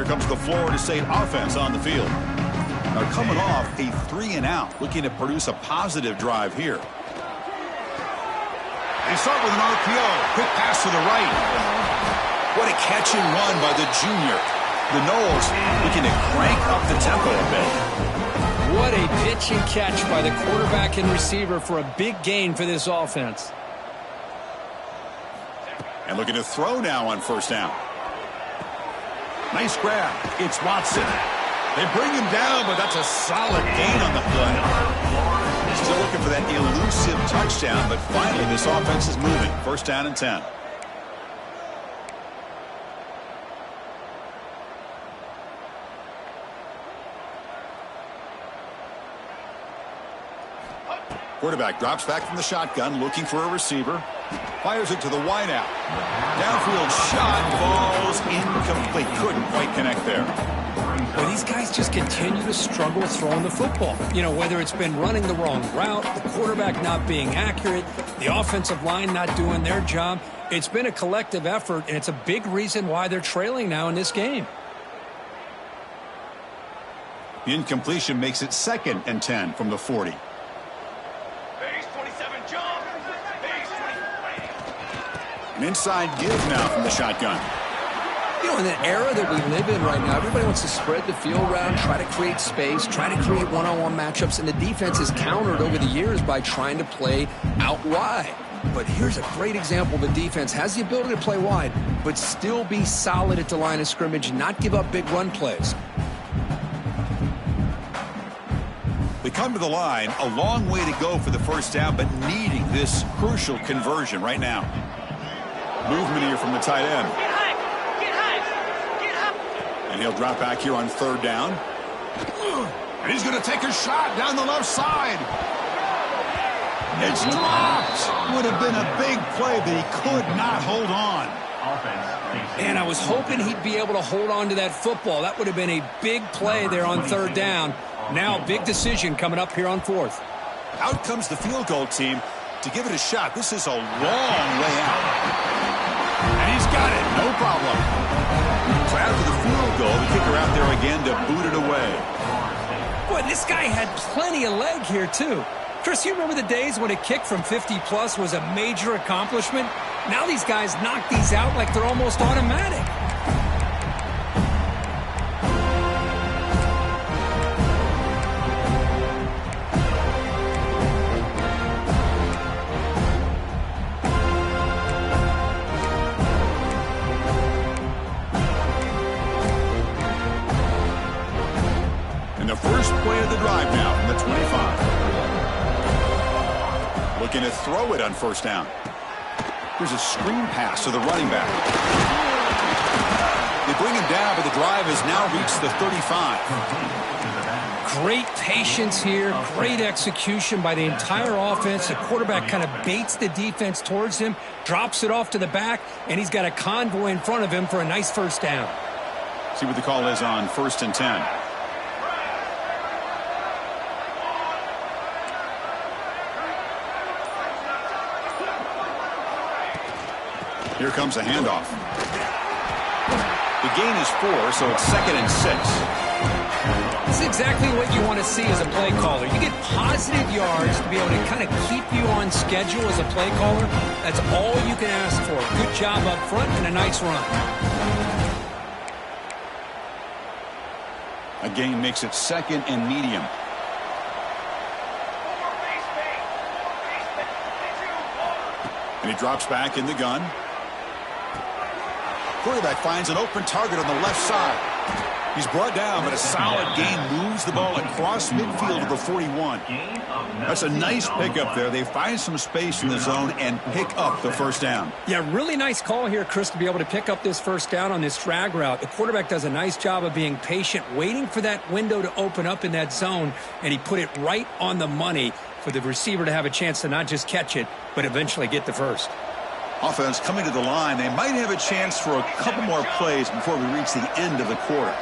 Comes the Florida State offense on the field. Now coming off a 3-and-out, looking to produce a positive drive here. They start with an RPO. Quick pass to the right. What a catch and run by the junior. The Knowles looking to crank up the tempo a bit. What a pitch and catch by the quarterback and receiver for a big gain for this offense. And looking to throw now on first down. Nice grab. It's Watson. They bring him down, but that's a solid gain on the play. Still looking for that elusive touchdown, but finally this offense is moving. First down and 10. Quarterback drops back from the shotgun, looking for a receiver. Fires it to the wideout. Downfield shot falls incomplete. Couldn't quite connect there. Well, these guys just continue to struggle throwing the football. You know, whether it's been running the wrong route, the quarterback not being accurate, the offensive line not doing their job. It's been a collective effort, and it's a big reason why they're trailing now in this game. The incompletion makes it 2nd and 10 from the 40. An inside give now from the shotgun. You know, in the era that we live in right now, everybody wants to spread the field around, try to create space, try to create one-on-one matchups, and the defense is countered over the years by trying to play out wide. But here's a great example of a defense has the ability to play wide, but still be solid at the line of scrimmage and not give up big run plays. We come to the line, a long way to go for the first down, but needing this crucial conversion right now. Movement here from the tight end. And he'll drop back here on third down. And he's going to take a shot down the left side. It's dropped. Would have been a big play, but he could not hold on. And I was hoping he'd be able to hold on to that football. That would have been a big play there on third down. Now, big decision coming up here on fourth. Out comes the field goal team to give it a shot. This is a long way out. And he's got it. No problem. So after the field goal, the kicker out there again to boot it away. Boy, this guy had plenty of leg here, too. Chris, you remember the days when a kick from 50-plus was a major accomplishment? Now these guys knock these out like they're almost automatic. And the first play of the drive now from the 25. Looking to throw it on first down. Here's a screen pass to the running back. They bring him down, but the drive has now reached the 35. Great patience here, great execution by the entire offense. The quarterback kind of baits the defense towards him, drops it off to the back, and he's got a convoy in front of him for a nice first down. See what the call is on 1st and 10. Here comes a handoff. The gain is 4, so it's 2nd and 6. This is exactly what you want to see as a play caller. You get positive yards to be able to kind of keep you on schedule as a play caller. That's all you can ask for. Good job up front and a nice run. A gain makes it 2nd and medium. And he drops back in the gun. Quarterback finds an open target on the left side. He's brought down, but a solid gain moves the ball across midfield to the 41. That's a nice pickup there. They find some space in the zone and pick up the first down. Yeah, really nice call here, Chris, to be able to pick up this first down on this drag route. The quarterback does a nice job of being patient, waiting for that window to open up in that zone, and he put it right on the money for the receiver to have a chance to not just catch it, but eventually get the first. Offense coming to the line. They might have a chance for a couple more plays before we reach the end of the quarter.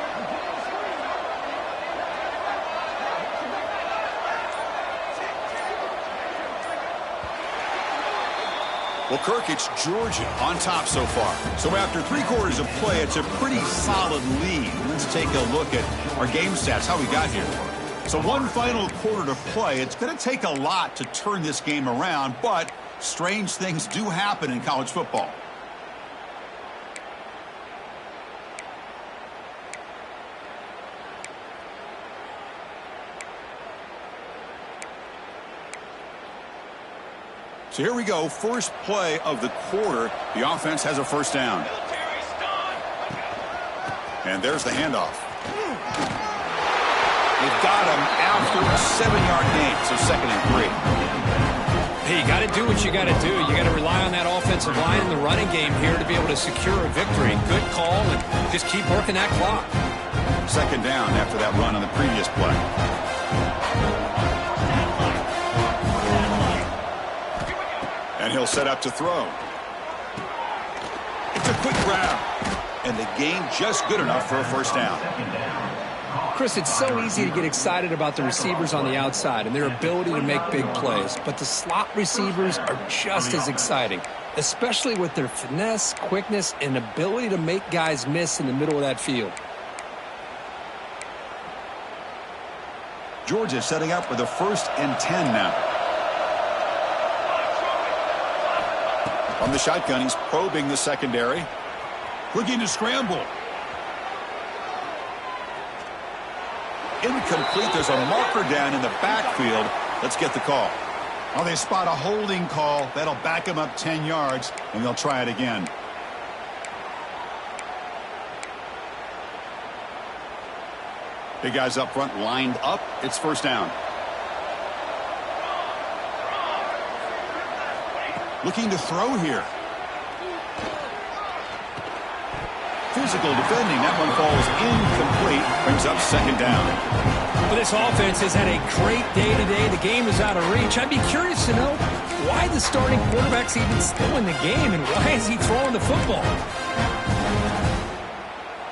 Well, Kirk, it's Georgia on top so far. So after 3 quarters of play, it's a pretty solid lead. Let's take a look at our game stats, how we got here. So one final quarter to play. It's going to take a lot to turn this game around, but strange things do happen in college football. So here we go, first play of the quarter. The offense has a first down. And there's the handoff. They've got him after a 7-yard gain, so 2nd and 3. Hey, you got to do what you got to do. You got to rely on that offensive line in the running game here to be able to secure a victory. Good call, and just keep working that clock. 2nd down after that run on the previous play. And he'll set up to throw. It's a quick grab. And the gain just good enough for a first down. Chris, it's so easy to get excited about the receivers on the outside and their ability to make big plays. But the slot receivers are just as exciting, especially with their finesse, quickness, and ability to make guys miss in the middle of that field. Georgia setting up with a 1st and 10 now. On the shotgun, he's probing the secondary. Looking to scramble. Incomplete. There's a marker down in the backfield. Let's get the call. Oh, they spot a holding call. That'll back him up 10 yards, and they'll try it again. Big guys up front lined up. It's first down. Looking to throw here. Physical defending. That one falls incomplete. Brings up second down. Well, this offense has had a great day today. The game is out of reach. I'd be curious to know why the starting quarterback's even still in the game and why is he throwing the football?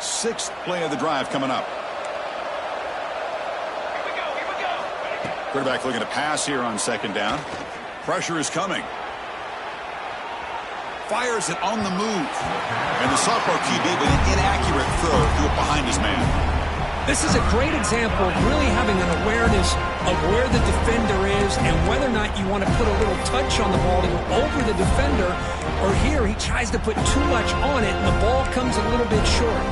Sixth play of the drive coming up. Quarterback looking to pass here on second down. Pressure is coming. Fires it on the move. And the sophomore QB with an inaccurate throw threw it behind his man. This is a great example of really having an awareness of where the defender is and whether or not you want to put a little touch on the ball to go over the defender, or here he tries to put too much on it and the ball comes a little bit short.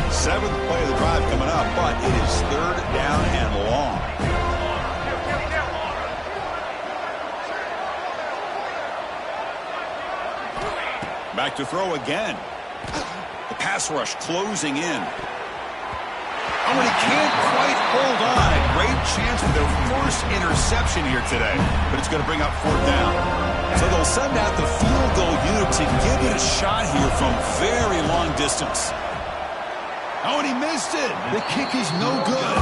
Seventh play of the drive coming up, but it is third down and long. Back to throw again. The pass rush closing in. Oh, and he can't quite hold on. A great chance for their first interception here today, but it's going to bring up fourth down. So they'll send out the field goal unit to give it a shot here from very long distance. Oh, and he missed it. The kick is no good.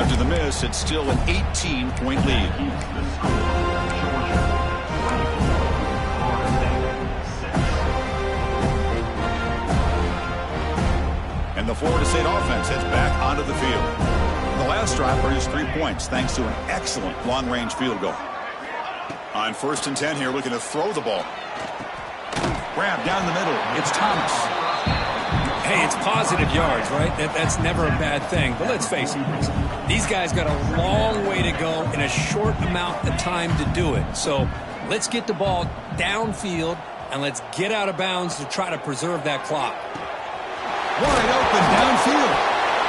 After the miss, it's still an 18-point lead. And the Florida State offense heads back onto the field. The last drive produced 3 points thanks to an excellent long-range field goal. On 1st and 10 here, looking to throw the ball. Grab down the middle. It's Thomas. Hey, it's positive yards, right? That's never a bad thing. But let's face it, these guys got a long way to go in a short amount of time to do it. So let's get the ball downfield and let's get out of bounds to try to preserve that clock. Wide open downfield.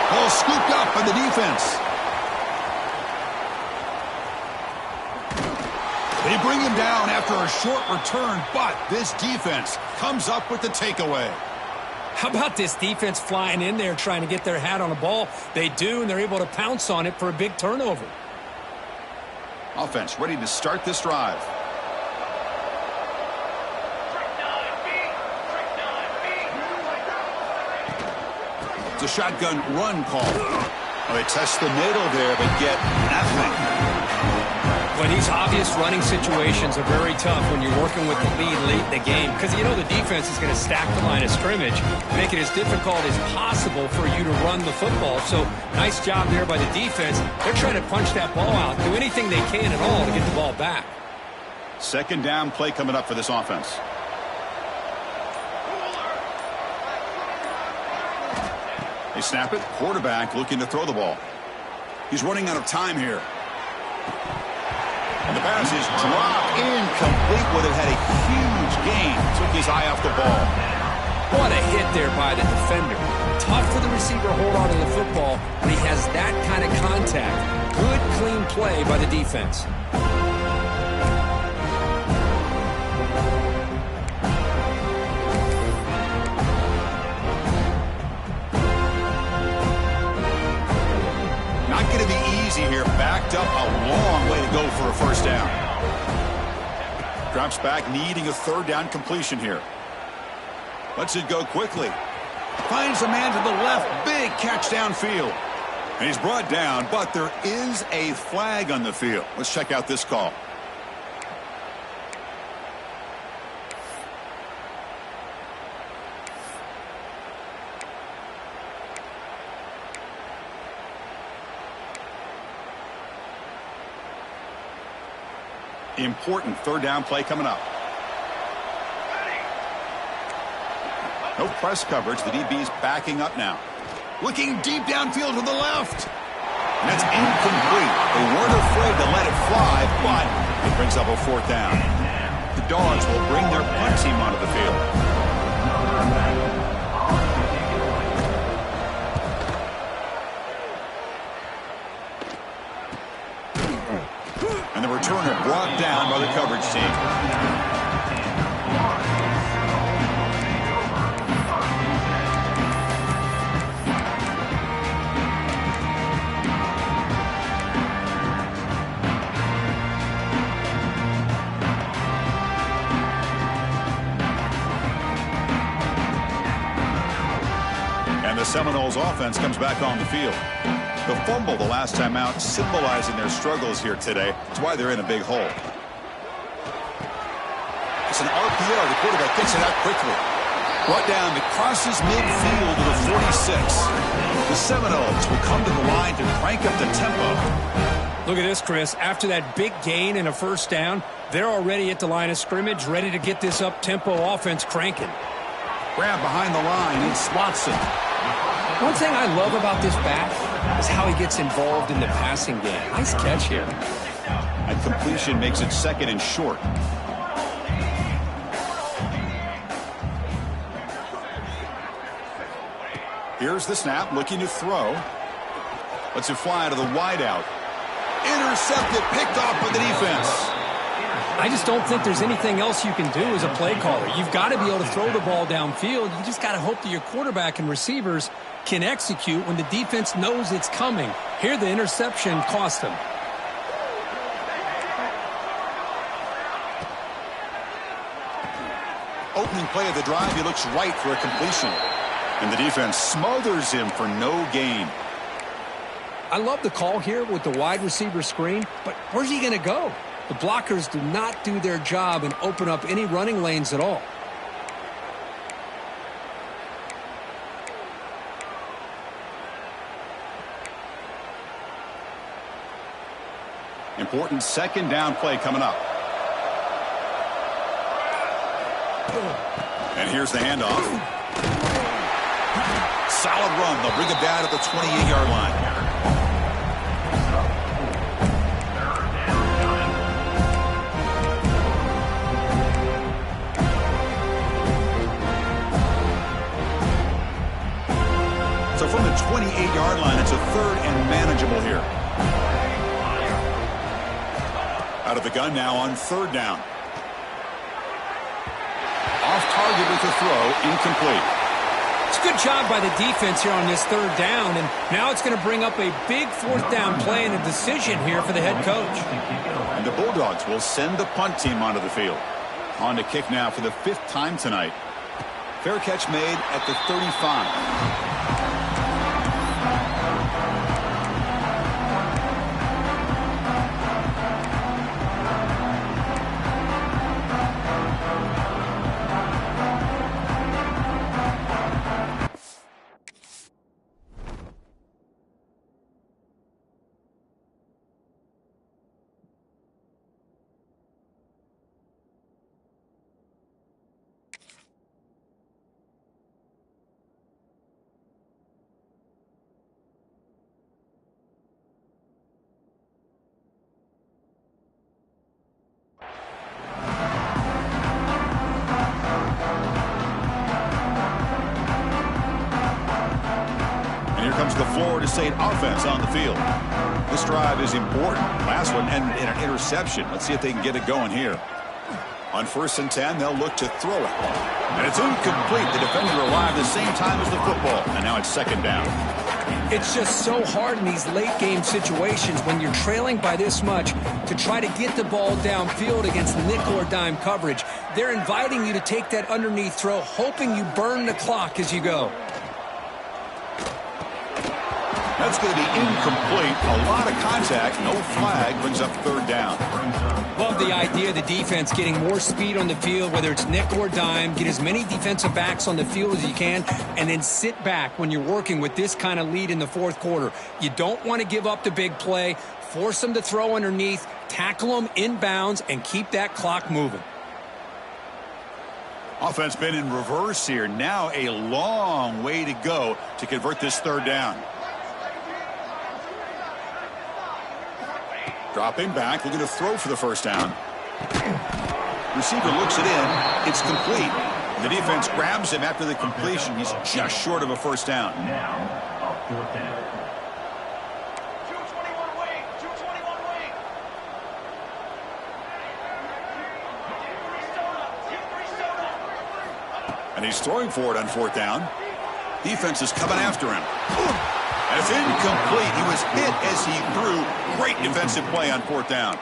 Ball scooped up by the defense. They bring him down after a short return, but this defense comes up with the takeaway. How about this defense flying in there trying to get their hat on the ball? They do, and they're able to pounce on it for a big turnover. Offense ready to start this drive. It's a shotgun run call. Well, they test the middle there, but get nothing. Well, these obvious running situations are very tough when you're working with the lead late in the game because you know the defense is going to stack the line of scrimmage, make it as difficult as possible for you to run the football. So nice job there by the defense. They're trying to punch that ball out, do anything they can at all to get the ball back. Second down play coming up for this offense. They snap it. Quarterback looking to throw the ball. He's running out of time here. And the pass is dropped incomplete. Would have had a huge gain. Took his eye off the ball. What a hit there by the defender. Tough for the receiver to hold on to the football when he has that kind of contact. Good, clean play by the defense. Not going to be easy here. Backed up a long way to go for a first down. Drops back, needing a third down completion here. Lets it go quickly. Finds a man to the left. Big catch downfield. And he's brought down, but there is a flag on the field. Let's check out this call. Important third down play coming up. No press coverage. The DB's backing up now. Looking deep downfield to the left. And that's incomplete. They weren't afraid to let it fly, but it brings up a fourth down. The Dogs will bring their punt team onto the field. And the returner brought down by the coverage team. The Seminoles offense comes back on the field. The fumble the last time out symbolizing their struggles here today. That's why they're in a big hole. It's an RPO. The quarterback gets it out quickly. Brought down. It crosses midfield to the 46. The Seminoles will come to the line to crank up the tempo. Look at this, Chris. After that big gain and a first down, they're already at the line of scrimmage, ready to get this up-tempo offense cranking. Grab behind the line. It's Watson. One thing I love about this back is how he gets involved in the passing game. Nice catch here. And completion makes it second and short. Here's the snap, looking to throw. Lets it fly to the wideout. Intercepted, picked off by the defense. I just don't think there's anything else you can do as a play caller. You've got to be able to throw the ball downfield. You just got to hope that your quarterback and receivers can execute when the defense knows it's coming. Here, the interception cost them. Opening play of the drive, he looks right for a completion. And the defense smothers him for no gain. I love the call here with the wide receiver screen, but where's he going to go? The blockers do not do their job and open up any running lanes at all. Important second down play coming up. And here's the handoff. Solid run. They'll bring it down at the 28-yard line. So from the 28-yard line, it's a third and manageable here. Out of the gun now on third down. Off target with the throw, incomplete. It's a good job by the defense here on this third down, and now it's going to bring up a big fourth down play and a decision here for the head coach. And the Bulldogs will send the punt team onto the field. On to kick now for the 5th time tonight. Fair catch made at the 35. The Florida State offense on the field. This drive is important. Last one and an interception. Let's see if they can get it going here. On 1st and 10, they'll look to throw it. And it's incomplete. The defender arrived the same time as the football. And now it's second down. It's just so hard in these late game situations when you're trailing by this much to try to get the ball downfield against nickel or dime coverage. They're inviting you to take that underneath throw, hoping you burn the clock as you go. That's going to be incomplete. A lot of contact. No flag. Brings up third down. Love the idea of the defense getting more speed on the field, whether it's nickel or dime. Get as many defensive backs on the field as you can, and then sit back when you're working with this kind of lead in the fourth quarter. You don't want to give up the big play. Force them to throw underneath. Tackle them inbounds, and keep that clock moving. Offense been in reverse here. Now a long way to go to convert this third down. Dropping back, looking to throw for the first down. Receiver looks it in. It's complete. The defense grabs him after the completion. He's just short of a first down. Now, a fourth down. And he's throwing for it on fourth down. Defense is coming after him. That's incomplete. He was hit as he threw. Great defensive play on fourth down.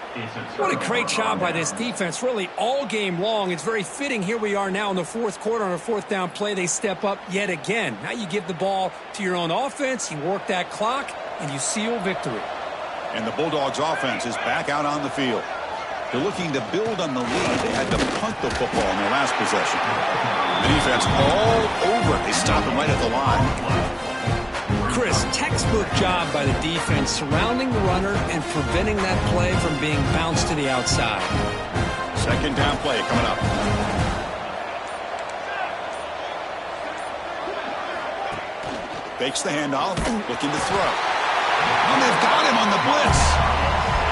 What a great job by this defense, really all game long. It's very fitting. Here we are now in the fourth quarter on a fourth down play. They step up yet again. Now you give the ball to your own offense. You work that clock, and you seal victory. And the Bulldogs offense is back out on the field. They're looking to build on the lead. They had to punt the football in their last possession. The defense all over. They stop him right at the line. Chris, textbook job by the defense surrounding the runner and preventing that play from being bounced to the outside. Second down play coming up. Fakes the handoff, looking to throw. And they've got him on the blitz.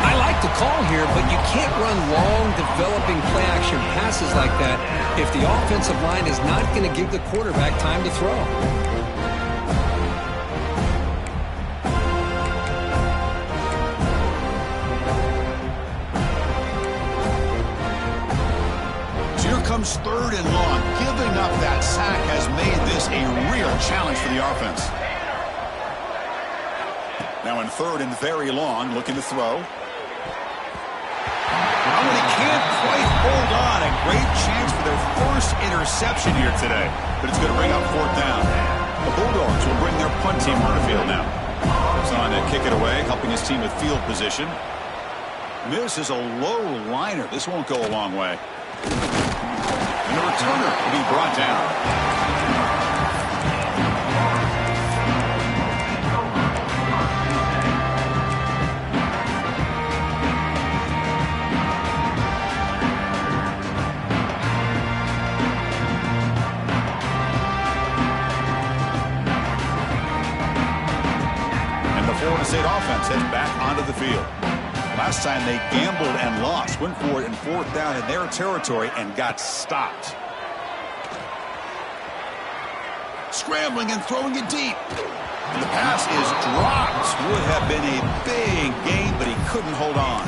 I like the call here, but you can't run long, developing play-action passes like that if the offensive line is not going to give the quarterback time to throw. So here comes third and long. Giving up that sack has made this a real challenge for the offense. Now in third and very long, looking to throw. Oh, and he can't quite hold on. A great chance for their first interception here today. But it's going to bring up fourth down. The Bulldogs will bring their punt team on the field now. He's on to kick it away, helping his team with field position. This is a low liner. This won't go a long way. And the returner will be brought down. Florida State offense heads back onto the field. Last time they gambled and lost. Went for it in fourth down in their territory and got stopped. Scrambling and throwing it deep. And the pass is dropped. Would have been a big game, but he couldn't hold on.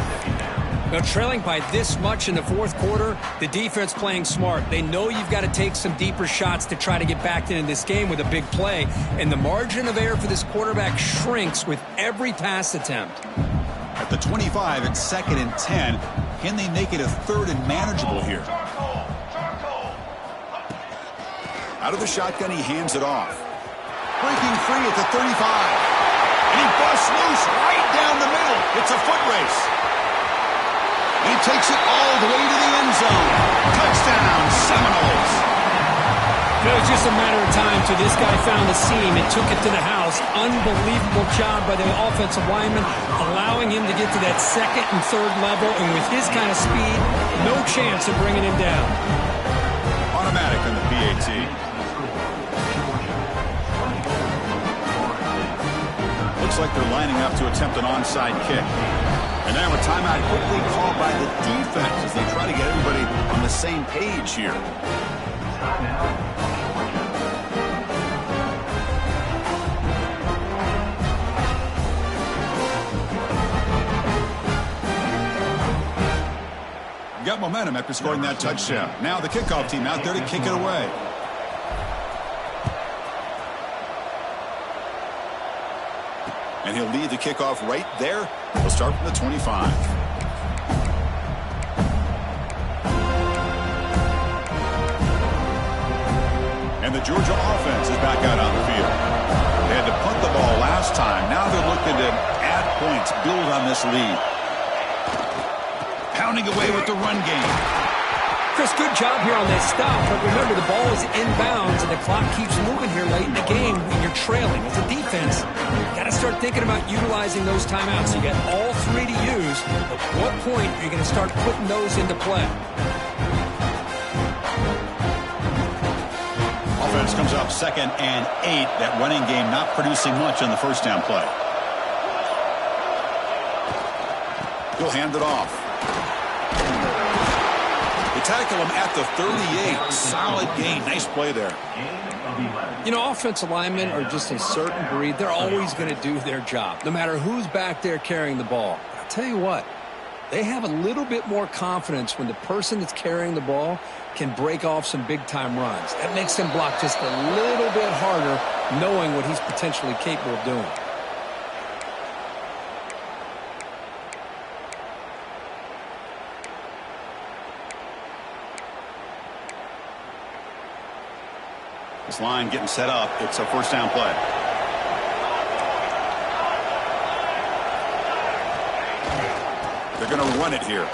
Now, trailing by this much in the fourth quarter, the defense playing smart. They know you've got to take some deeper shots to try to get back into this game with a big play. And the margin of error for this quarterback shrinks with every pass attempt. At the 25, it's second and 10. Can they make it a third and manageable here? Out of the shotgun, he hands it off. Breaking free at the 35. And he busts loose right down the middle. It's a foot race. He takes it all the way to the end zone. Touchdown, Seminoles. It was just a matter of time till this guy found the seam and took it to the house. Unbelievable job by the offensive lineman, allowing him to get to that second and third level. And with his kind of speed, no chance of bringing him down. Automatic on the PAT. Looks like they're lining up to attempt an onside kick. And now a timeout quickly called by the defense as they try to get everybody on the same page here. Got momentum after scoring that touchdown. Now the kickoff team out there to kick it away. And he'll lead the kickoff right there. He'll start from the 25. And the Georgia offense is back out on the field. They had to punt the ball last time. Now they're looking to add points, build on this lead. Pounding away with the run game. Chris, good job here on that stop, but remember the ball is inbounds and the clock keeps moving here late in the game when you're trailing. As a defense, you've got to start thinking about utilizing those timeouts. You got all three to use. At what point are you going to start putting those into play? Offense comes up 2nd and 8. That running game not producing much on the first down play. He'll hand it off. tackle him at the 38. Solid gain. Nice play there. You know, offensive linemen are just a certain breed. They're always going to do their job, no matter who's back there carrying the ball. I'll tell you what, they have a little bit more confidence when the person that's carrying the ball can break off some big-time runs. That makes them block just a little bit harder, knowing what he's potentially capable of doing. This line getting set up. It's a first down play. They're going to run it here.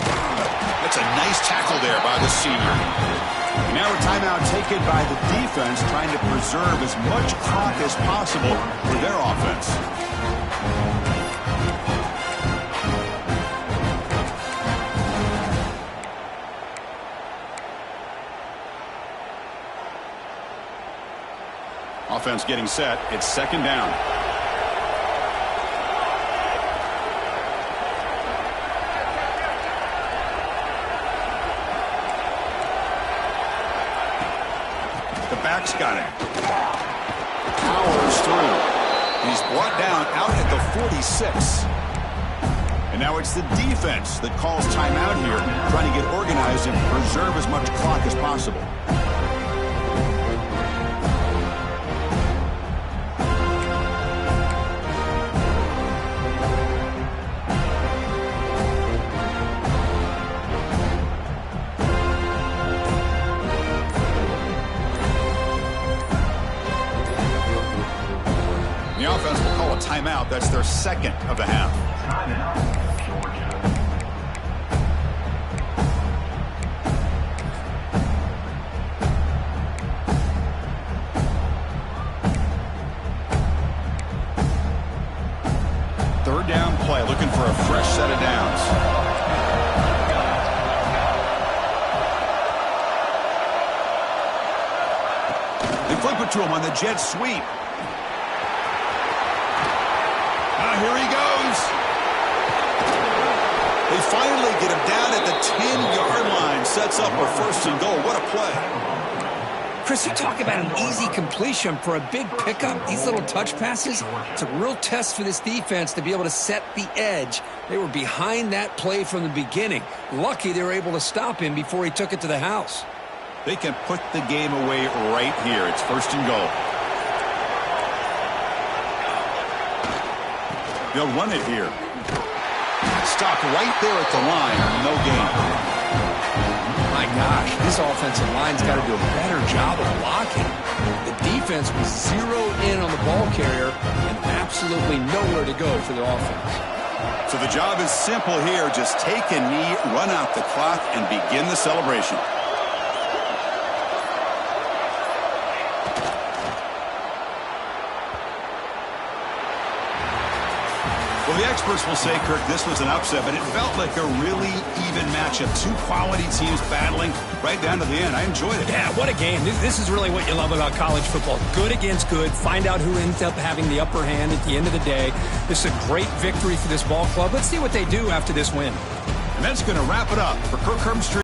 That's a nice tackle there by the senior. And now a timeout taken by the defense, trying to preserve as much clock as possible for their offense. Offense getting set. It's second down. The back's got it. Powers through. He's brought down out at the 46. And now it's the defense that calls timeout here, trying to get organized and preserve as much clock as possible. The offense will call a timeout. That's their second of the half. Timeout, Georgia. Third down play, looking for a fresh set of downs. They flip it to him on the jet sweep. Here he goes. They finally get him down at the 10-yard line. Sets up a first and goal. What a play. Chris, you talk about an easy completion for a big pickup. These little touch passes, it's a real test for this defense to be able to set the edge. They were behind that play from the beginning. Lucky they were able to stop him before he took it to the house. They can put the game away right here. It's first and goal. They'll run it here. Stop right there at the line. No gain. My gosh, this offensive line's got to do a better job of blocking. The defense was zeroed in on the ball carrier and absolutely nowhere to go for the offense. So the job is simple here. Just take a knee, run out the clock, and begin the celebration. Well, the experts will say, Kirk, this was an upset, but it felt like a really even matchup. Two quality teams battling right down to the end. I enjoyed it. Yeah, what a game. This is really what you love about college football. Good against good. Find out who ends up having the upper hand at the end of the day. This is a great victory for this ball club. Let's see what they do after this win. And that's going to wrap it up for Kirk Herbstreit.